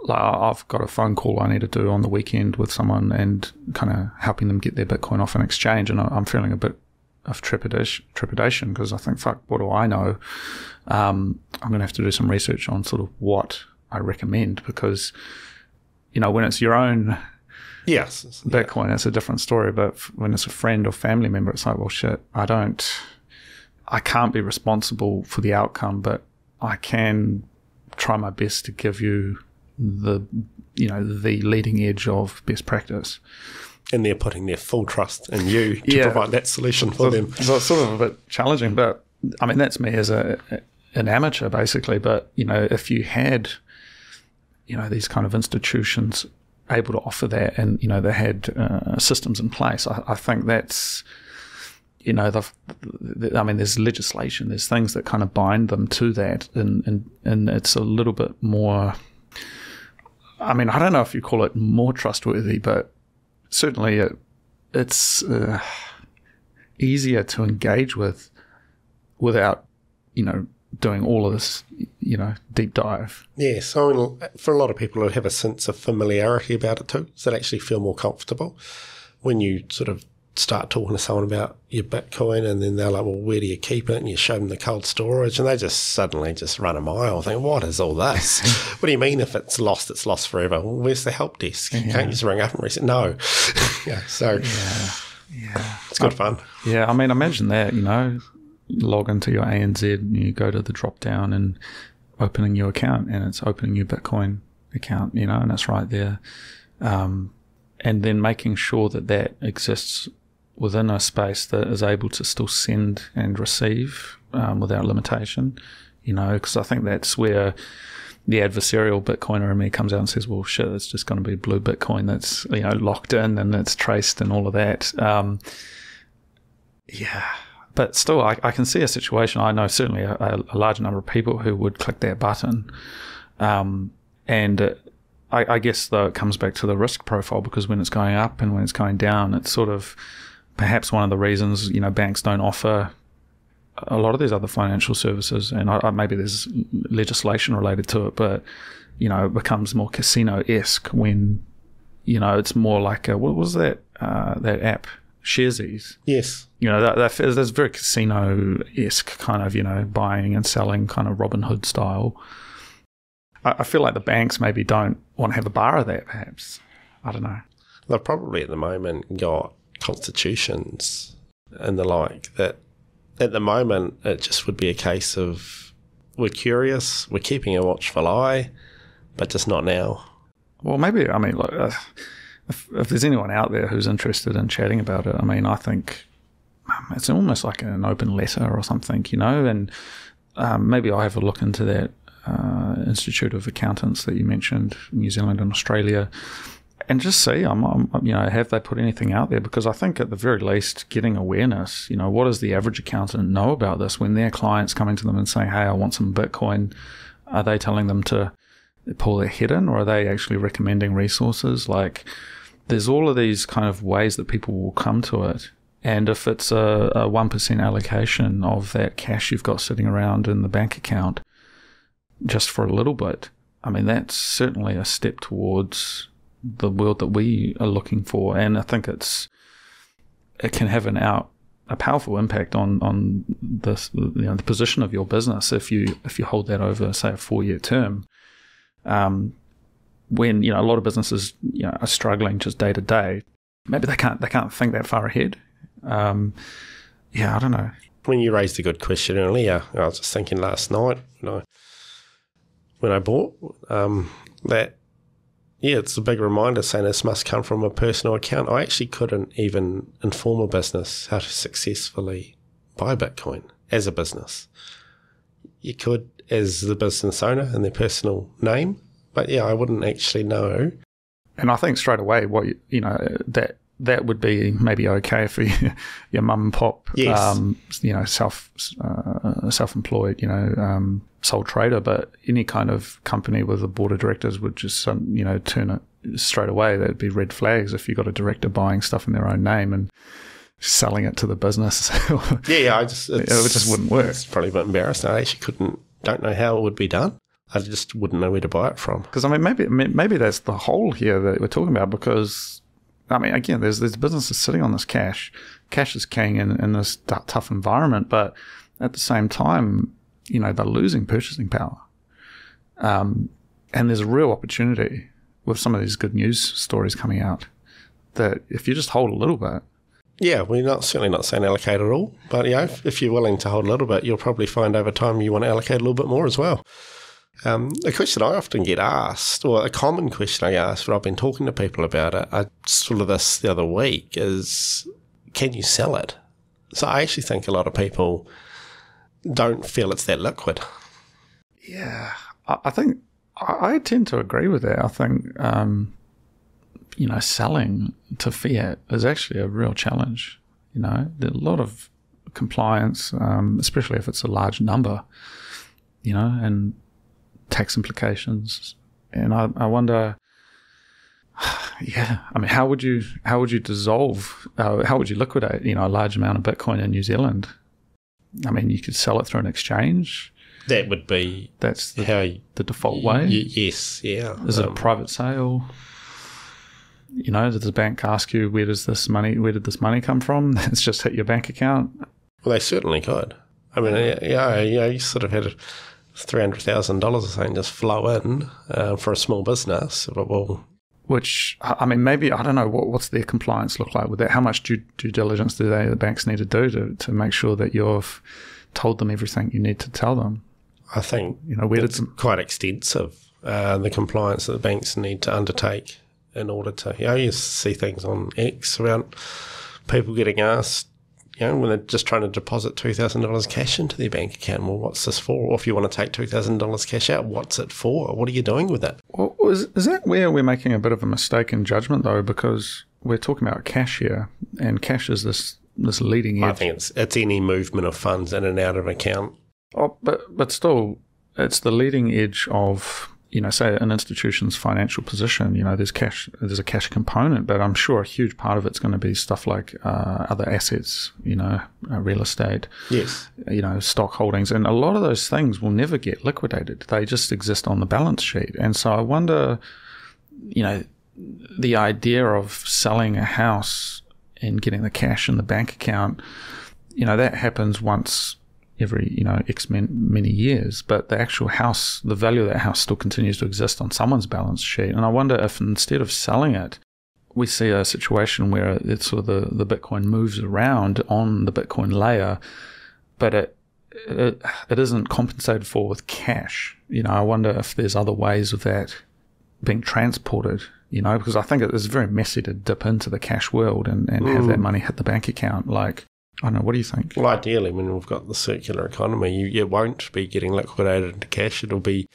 like I've got a phone call I need to do on the weekend with someone and kind of helping them get their Bitcoin off an exchange, and I'm feeling a bit of trepidation because I think, fuck, what do I know? I'm going to have to do some research on sort of what I recommend, because, when it's your own Bitcoin, it's a different story. But when it's a friend or family member, it's like, well, shit, I can't be responsible for the outcome, but I can try my best to give you the leading edge of best practice. And they're putting their full trust in you to provide that solution for them. So it's sort of a bit challenging, but I mean, that's me as an amateur, basically. But, if you had, these kind of institutions able to offer that, and they had systems in place, I think that's, there's legislation, there's things that kind of bind them to that, and it's a little bit more, I mean, I don't know if you call it more trustworthy, but certainly it's easier to engage with without doing all of this deep dive. Yes, I mean, for a lot of people who have a sense of familiarity about it too, so they actually feel more comfortable when you sort of start talking to someone about your Bitcoin, and then they're like, well, where do you keep it? And you show them the cold storage, and they just suddenly just run a mile, think, what is all this? What do you mean if it's lost forever? Well, where's the help desk? Can't you just ring up and reset? No. It's good fun. Yeah, I mean, imagine that, log into your ANZ and you go to the drop down and opening your account, and it's opening your Bitcoin account, and it's right there. And then making sure that exists within a space that is able to still send and receive without limitation, because I think that's where the adversarial Bitcoiner in me comes out and says, well, shit, it's just going to be blue Bitcoin that's, locked in and it's traced and all of that. But still, I can see a situation. I know certainly a large number of people who would click that button. I guess, though, it comes back to the risk profile, because when it's going up and when it's going down, it's sort of perhaps one of the reasons, banks don't offer a lot of these other financial services. And maybe there's legislation related to it, but, it becomes more casino-esque when, it's more like, what was that app? Sharesies. Yes. That's very casino-esque kind of, buying and selling kind of Robin Hood style. I feel like the banks maybe don't want to have a bar of that, perhaps. I don't know. They've probably at the moment got constitutions and the like that at the moment it just would be a case of we're curious, we're keeping a watchful eye, but just not now. Well, maybe, I mean, look, if there's anyone out there who's interested in chatting about it, I mean, I think it's almost like an open letter or something, and maybe I'll have a look into that Institute of Accountants that you mentioned, New Zealand and Australia, and just see, have they put anything out there? Because I think at the very least, getting awareness, what does the average accountant know about this when their clients coming to them and saying, hey, I want some Bitcoin? Are they telling them to pull their head in, or are they actually recommending resources? Like, there's all of these kind of ways that people will come to it. And if it's a 1% allocation of that cash you've got sitting around in the bank account, just for a little bit, I mean, that's certainly a step towards the world that we are looking for. And I think it can have a powerful impact on this, the position of your business if you hold that over, say, a 4-year term. When a lot of businesses are struggling just day to day, maybe they can't think that far ahead. I don't know. When you raised a good question earlier, I was just thinking last night when I bought that, it's a big reminder saying this must come from a personal account. I actually couldn't even inform a business how to successfully buy Bitcoin as a business. You could as the business owner in their personal name, but I wouldn't actually know. And I think straight away, what that would be maybe okay for your mum and pop, yes. Self-employed, sole trader, but any kind of company with a board of directors would just, turn it straight away that'd be red flags if you got a director buying stuff in their own name and selling it to the business. I just it just wouldn't work. It's probably a bit embarrassing. I actually don't know how it would be done. I just wouldn't know where to buy it from. Because maybe that's the hole here that we're talking about. Because again, there's businesses sitting on this cash. Cash is king in this tough environment, but at the same time, they're losing purchasing power. And there's a real opportunity with some of these good news stories coming out that if you just hold a little bit. Yeah, we're certainly not saying allocate at all, but if you're willing to hold a little bit, you'll probably find over time you want to allocate a little bit more as well. A question I often get asked, or a common question I ask when I've been talking to people about it, I saw this the other week, is can you sell it? So I actually think a lot of people don't feel it's that liquid. Yeah, I think I tend to agree with that. I think selling to fiat is actually a real challenge. There's a lot of compliance, especially if it's a large number, and tax implications. And I wonder, how would you dissolve, how would you liquidate, a large amount of Bitcoin in New Zealand? You could sell it through an exchange. That would be the default way. Yes, yeah. Is it a private sale? Does the bank ask you where did this money come from? It's just hit your bank account. Well, they certainly could. You sort of had $300,000 or something just flow in for a small business. Which, maybe, I don't know, what's their compliance look like with that? How much due diligence do the banks need to do to make sure that you've told them everything you need to tell them? I think it's quite extensive, the compliance that the banks need to undertake in order to, you see things on X around people getting asked, when they're just trying to deposit $2,000 cash into their bank account. Well, what's this for? Or if you want to take $2,000 cash out, what's it for? What are you doing with it? Well, is that where we're making a bit of a mistake in judgment, though? Because we're talking about cash here, and cash is this leading edge. I think it's any movement of funds in and out of an account. Oh, but still, it's the leading edge of, say an institution's financial position. There's a cash component, but I'm sure a huge part of it's going to be stuff like other assets, real estate, yes, stock holdings, and a lot of those things will never get liquidated. They just exist on the balance sheet. And so I wonder, the idea of selling a house and getting the cash in the bank account, that happens once every X many years, but the actual house, the value of that house still continues to exist on someone's balance sheet. And I wonder if instead of selling it, we see a situation where it's sort of the Bitcoin moves around on the Bitcoin layer, but it isn't compensated for with cash. I wonder if there's other ways of that being transported, because I think it's very messy to dip into the cash world and have that money hit the bank account. I don't know, what do you think? Well, ideally, when we've got the circular economy, you won't be getting liquidated into cash. It'll be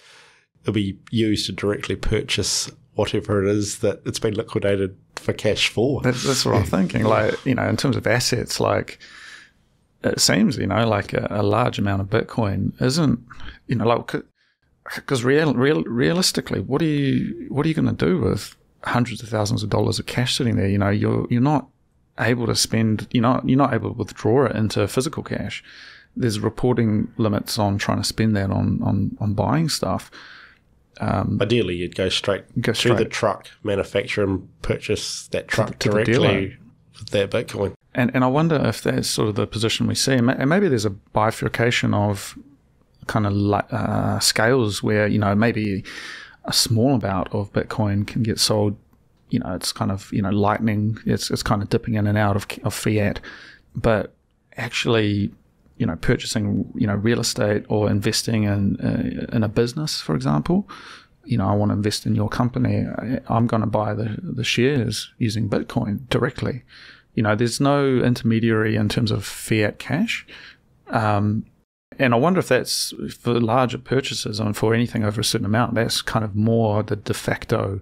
used to directly purchase whatever it is that it's been liquidated for cash for. That's what I'm thinking. In terms of assets, it seems, like a large amount of Bitcoin isn't, because realistically, what are you going to do with hundreds of thousands of dollars of cash sitting there? You're not able to spend, you're not able to withdraw it into physical cash. There's reporting limits on trying to spend that on buying stuff. Ideally, you'd go straight to the truck manufacturer and purchase that truck directly with that Bitcoin. And I wonder if that's sort of the position we see. And maybe there's a bifurcation of kind of scales where, maybe a small amount of Bitcoin can get sold. It's kind of, lightning, it's kind of dipping in and out of fiat, but actually, purchasing, real estate or investing in a business, for example, I want to invest in your company. I'm going to buy the shares using Bitcoin directly. There's no intermediary in terms of fiat cash. And I wonder if that's for larger purchases and for anything over a certain amount, that's kind of more the de facto.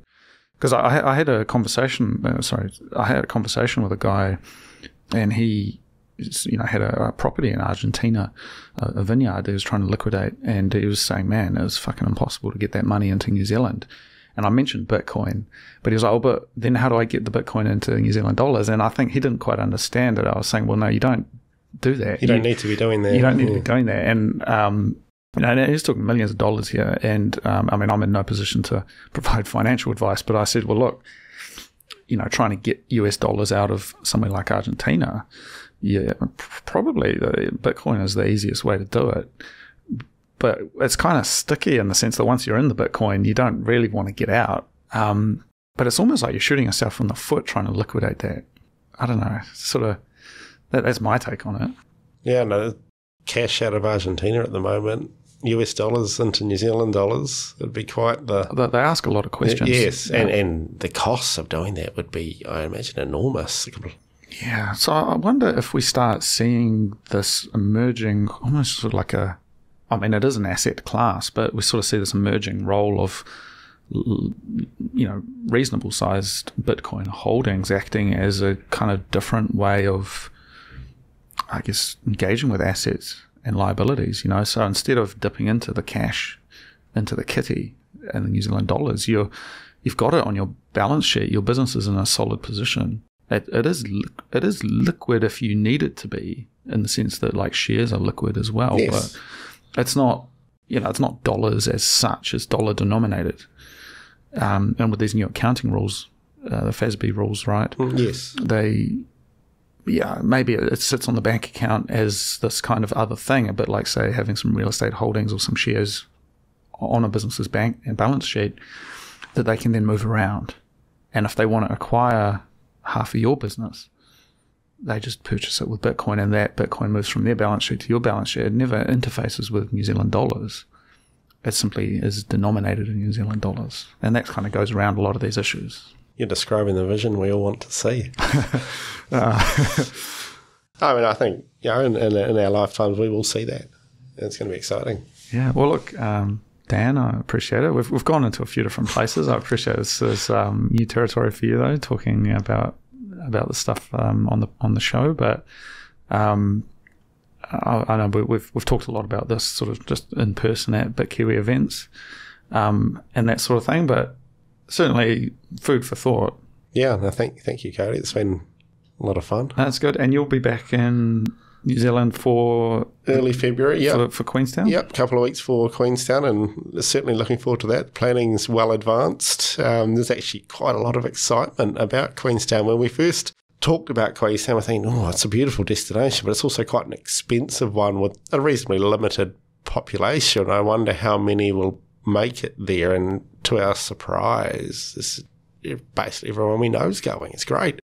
Because I had a conversation with a guy, and he, had a property in Argentina, a vineyard that he was trying to liquidate, and he was saying, man, it was fucking impossible to get that money into New Zealand. And I mentioned Bitcoin, but he was like, oh, but then how do I get the Bitcoin into New Zealand dollars? And I think he didn't quite understand it. I was saying, well, no, you don't do that. You don't need to be doing that. You don't need to be doing that. And, and he's talking millions of dollars here. And, I mean, I'm in no position to provide financial advice, but I said, well, look, trying to get US dollars out of somewhere like Argentina, yeah, probably the Bitcoin is the easiest way to do it. But it's kind of sticky in the sense that once you're in the Bitcoin, you don't really want to get out. But it's almost like you're shooting yourself in the foot trying to liquidate that. I don't know. Sort of, that's my take on it. Yeah, no, cash out of Argentina at the moment, US dollars into New Zealand dollars, it'd be quite the... They ask a lot of questions. Yes, yeah. And the costs of doing that would be, I imagine, enormous. Yeah, so I wonder if we start seeing this emerging, almost sort of like it is an asset class, but we sort of see this emerging role of, reasonable sized Bitcoin holdings acting as a kind of different way of, I guess, engaging with assets and liabilities, So instead of dipping into the cash, into the kitty and the New Zealand dollars, you've got it on your balance sheet. Your business is in a solid position. It is liquid if you need it to be, in the sense that like shares are liquid as well. Yes. But it's not, it's not dollars as such. It's dollar denominated. And with these new accounting rules, the FASB rules, right? Yes. Maybe it sits on the bank account as this kind of other thing, a bit like, say, having some real estate holdings or some shares on a business's bank and balance sheet that they can then move around. And if they want to acquire half of your business, they just purchase it with Bitcoin, and that Bitcoin moves from their balance sheet to your balance sheet. It never interfaces with New Zealand dollars. It simply is denominated in New Zealand dollars. And that kind of goes around a lot of these issues. You're describing the vision we all want to see. I think, in our lifetimes, we will see that. It's going to be exciting. Yeah. Well, look, Dan, I appreciate it. We've gone into a few different places. I appreciate this is new territory for you, though, talking about the stuff on the show. But I know we've talked a lot about this sort of just in person at Bitkiwi events and that sort of thing. But certainly food for thought. Yeah, no, thank you, Cody. It's been a lot of fun. That's good. And you'll be back in New Zealand for early February, yeah, for Queenstown. Yep, a couple of weeks for Queenstown, and certainly looking forward to that. Planning's well advanced. There's actually quite a lot of excitement about Queenstown. When we first talked about Queenstown, we're thinking, oh, it's a beautiful destination, but it's also quite an expensive one with a reasonably limited population. I wonder how many will make it there, and to our surprise, this is basically everyone we know is going. It's great.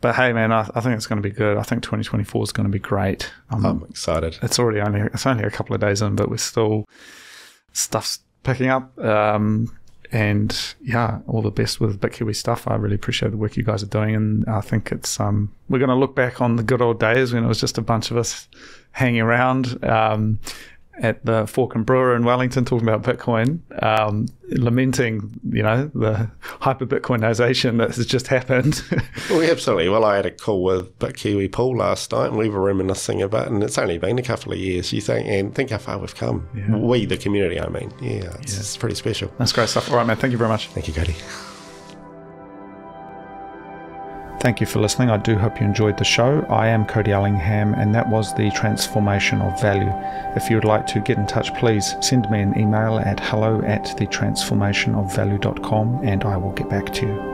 But hey, man, I think it's going to be good. I think 2024 is going to be great. I'm excited. It's only a couple of days in, but we're still stuff's picking up. And yeah, all the best with Bitkiwi stuff. I really appreciate the work you guys are doing, and I think it's we're going to look back on the good old days when it was just a bunch of us hanging around at the Fork and Brewer in Wellington talking about Bitcoin, lamenting, the hyper-Bitcoinization that has just happened. Well, absolutely. Well, I had a call with Bitkiwi Paul last night, and we were reminiscing about it, and it's only been a couple of years, think how far we've come. Yeah. We, the community, I mean. Yeah, it's pretty special. That's great stuff. All right, man. Thank you very much. Thank you, Cody. Thank you for listening. I do hope you enjoyed the show. I am Cody Allingham, and that was the Transformation of Value. If you would like to get in touch, please send me an email at hello@thetransformationofvalue.com, and I will get back to you.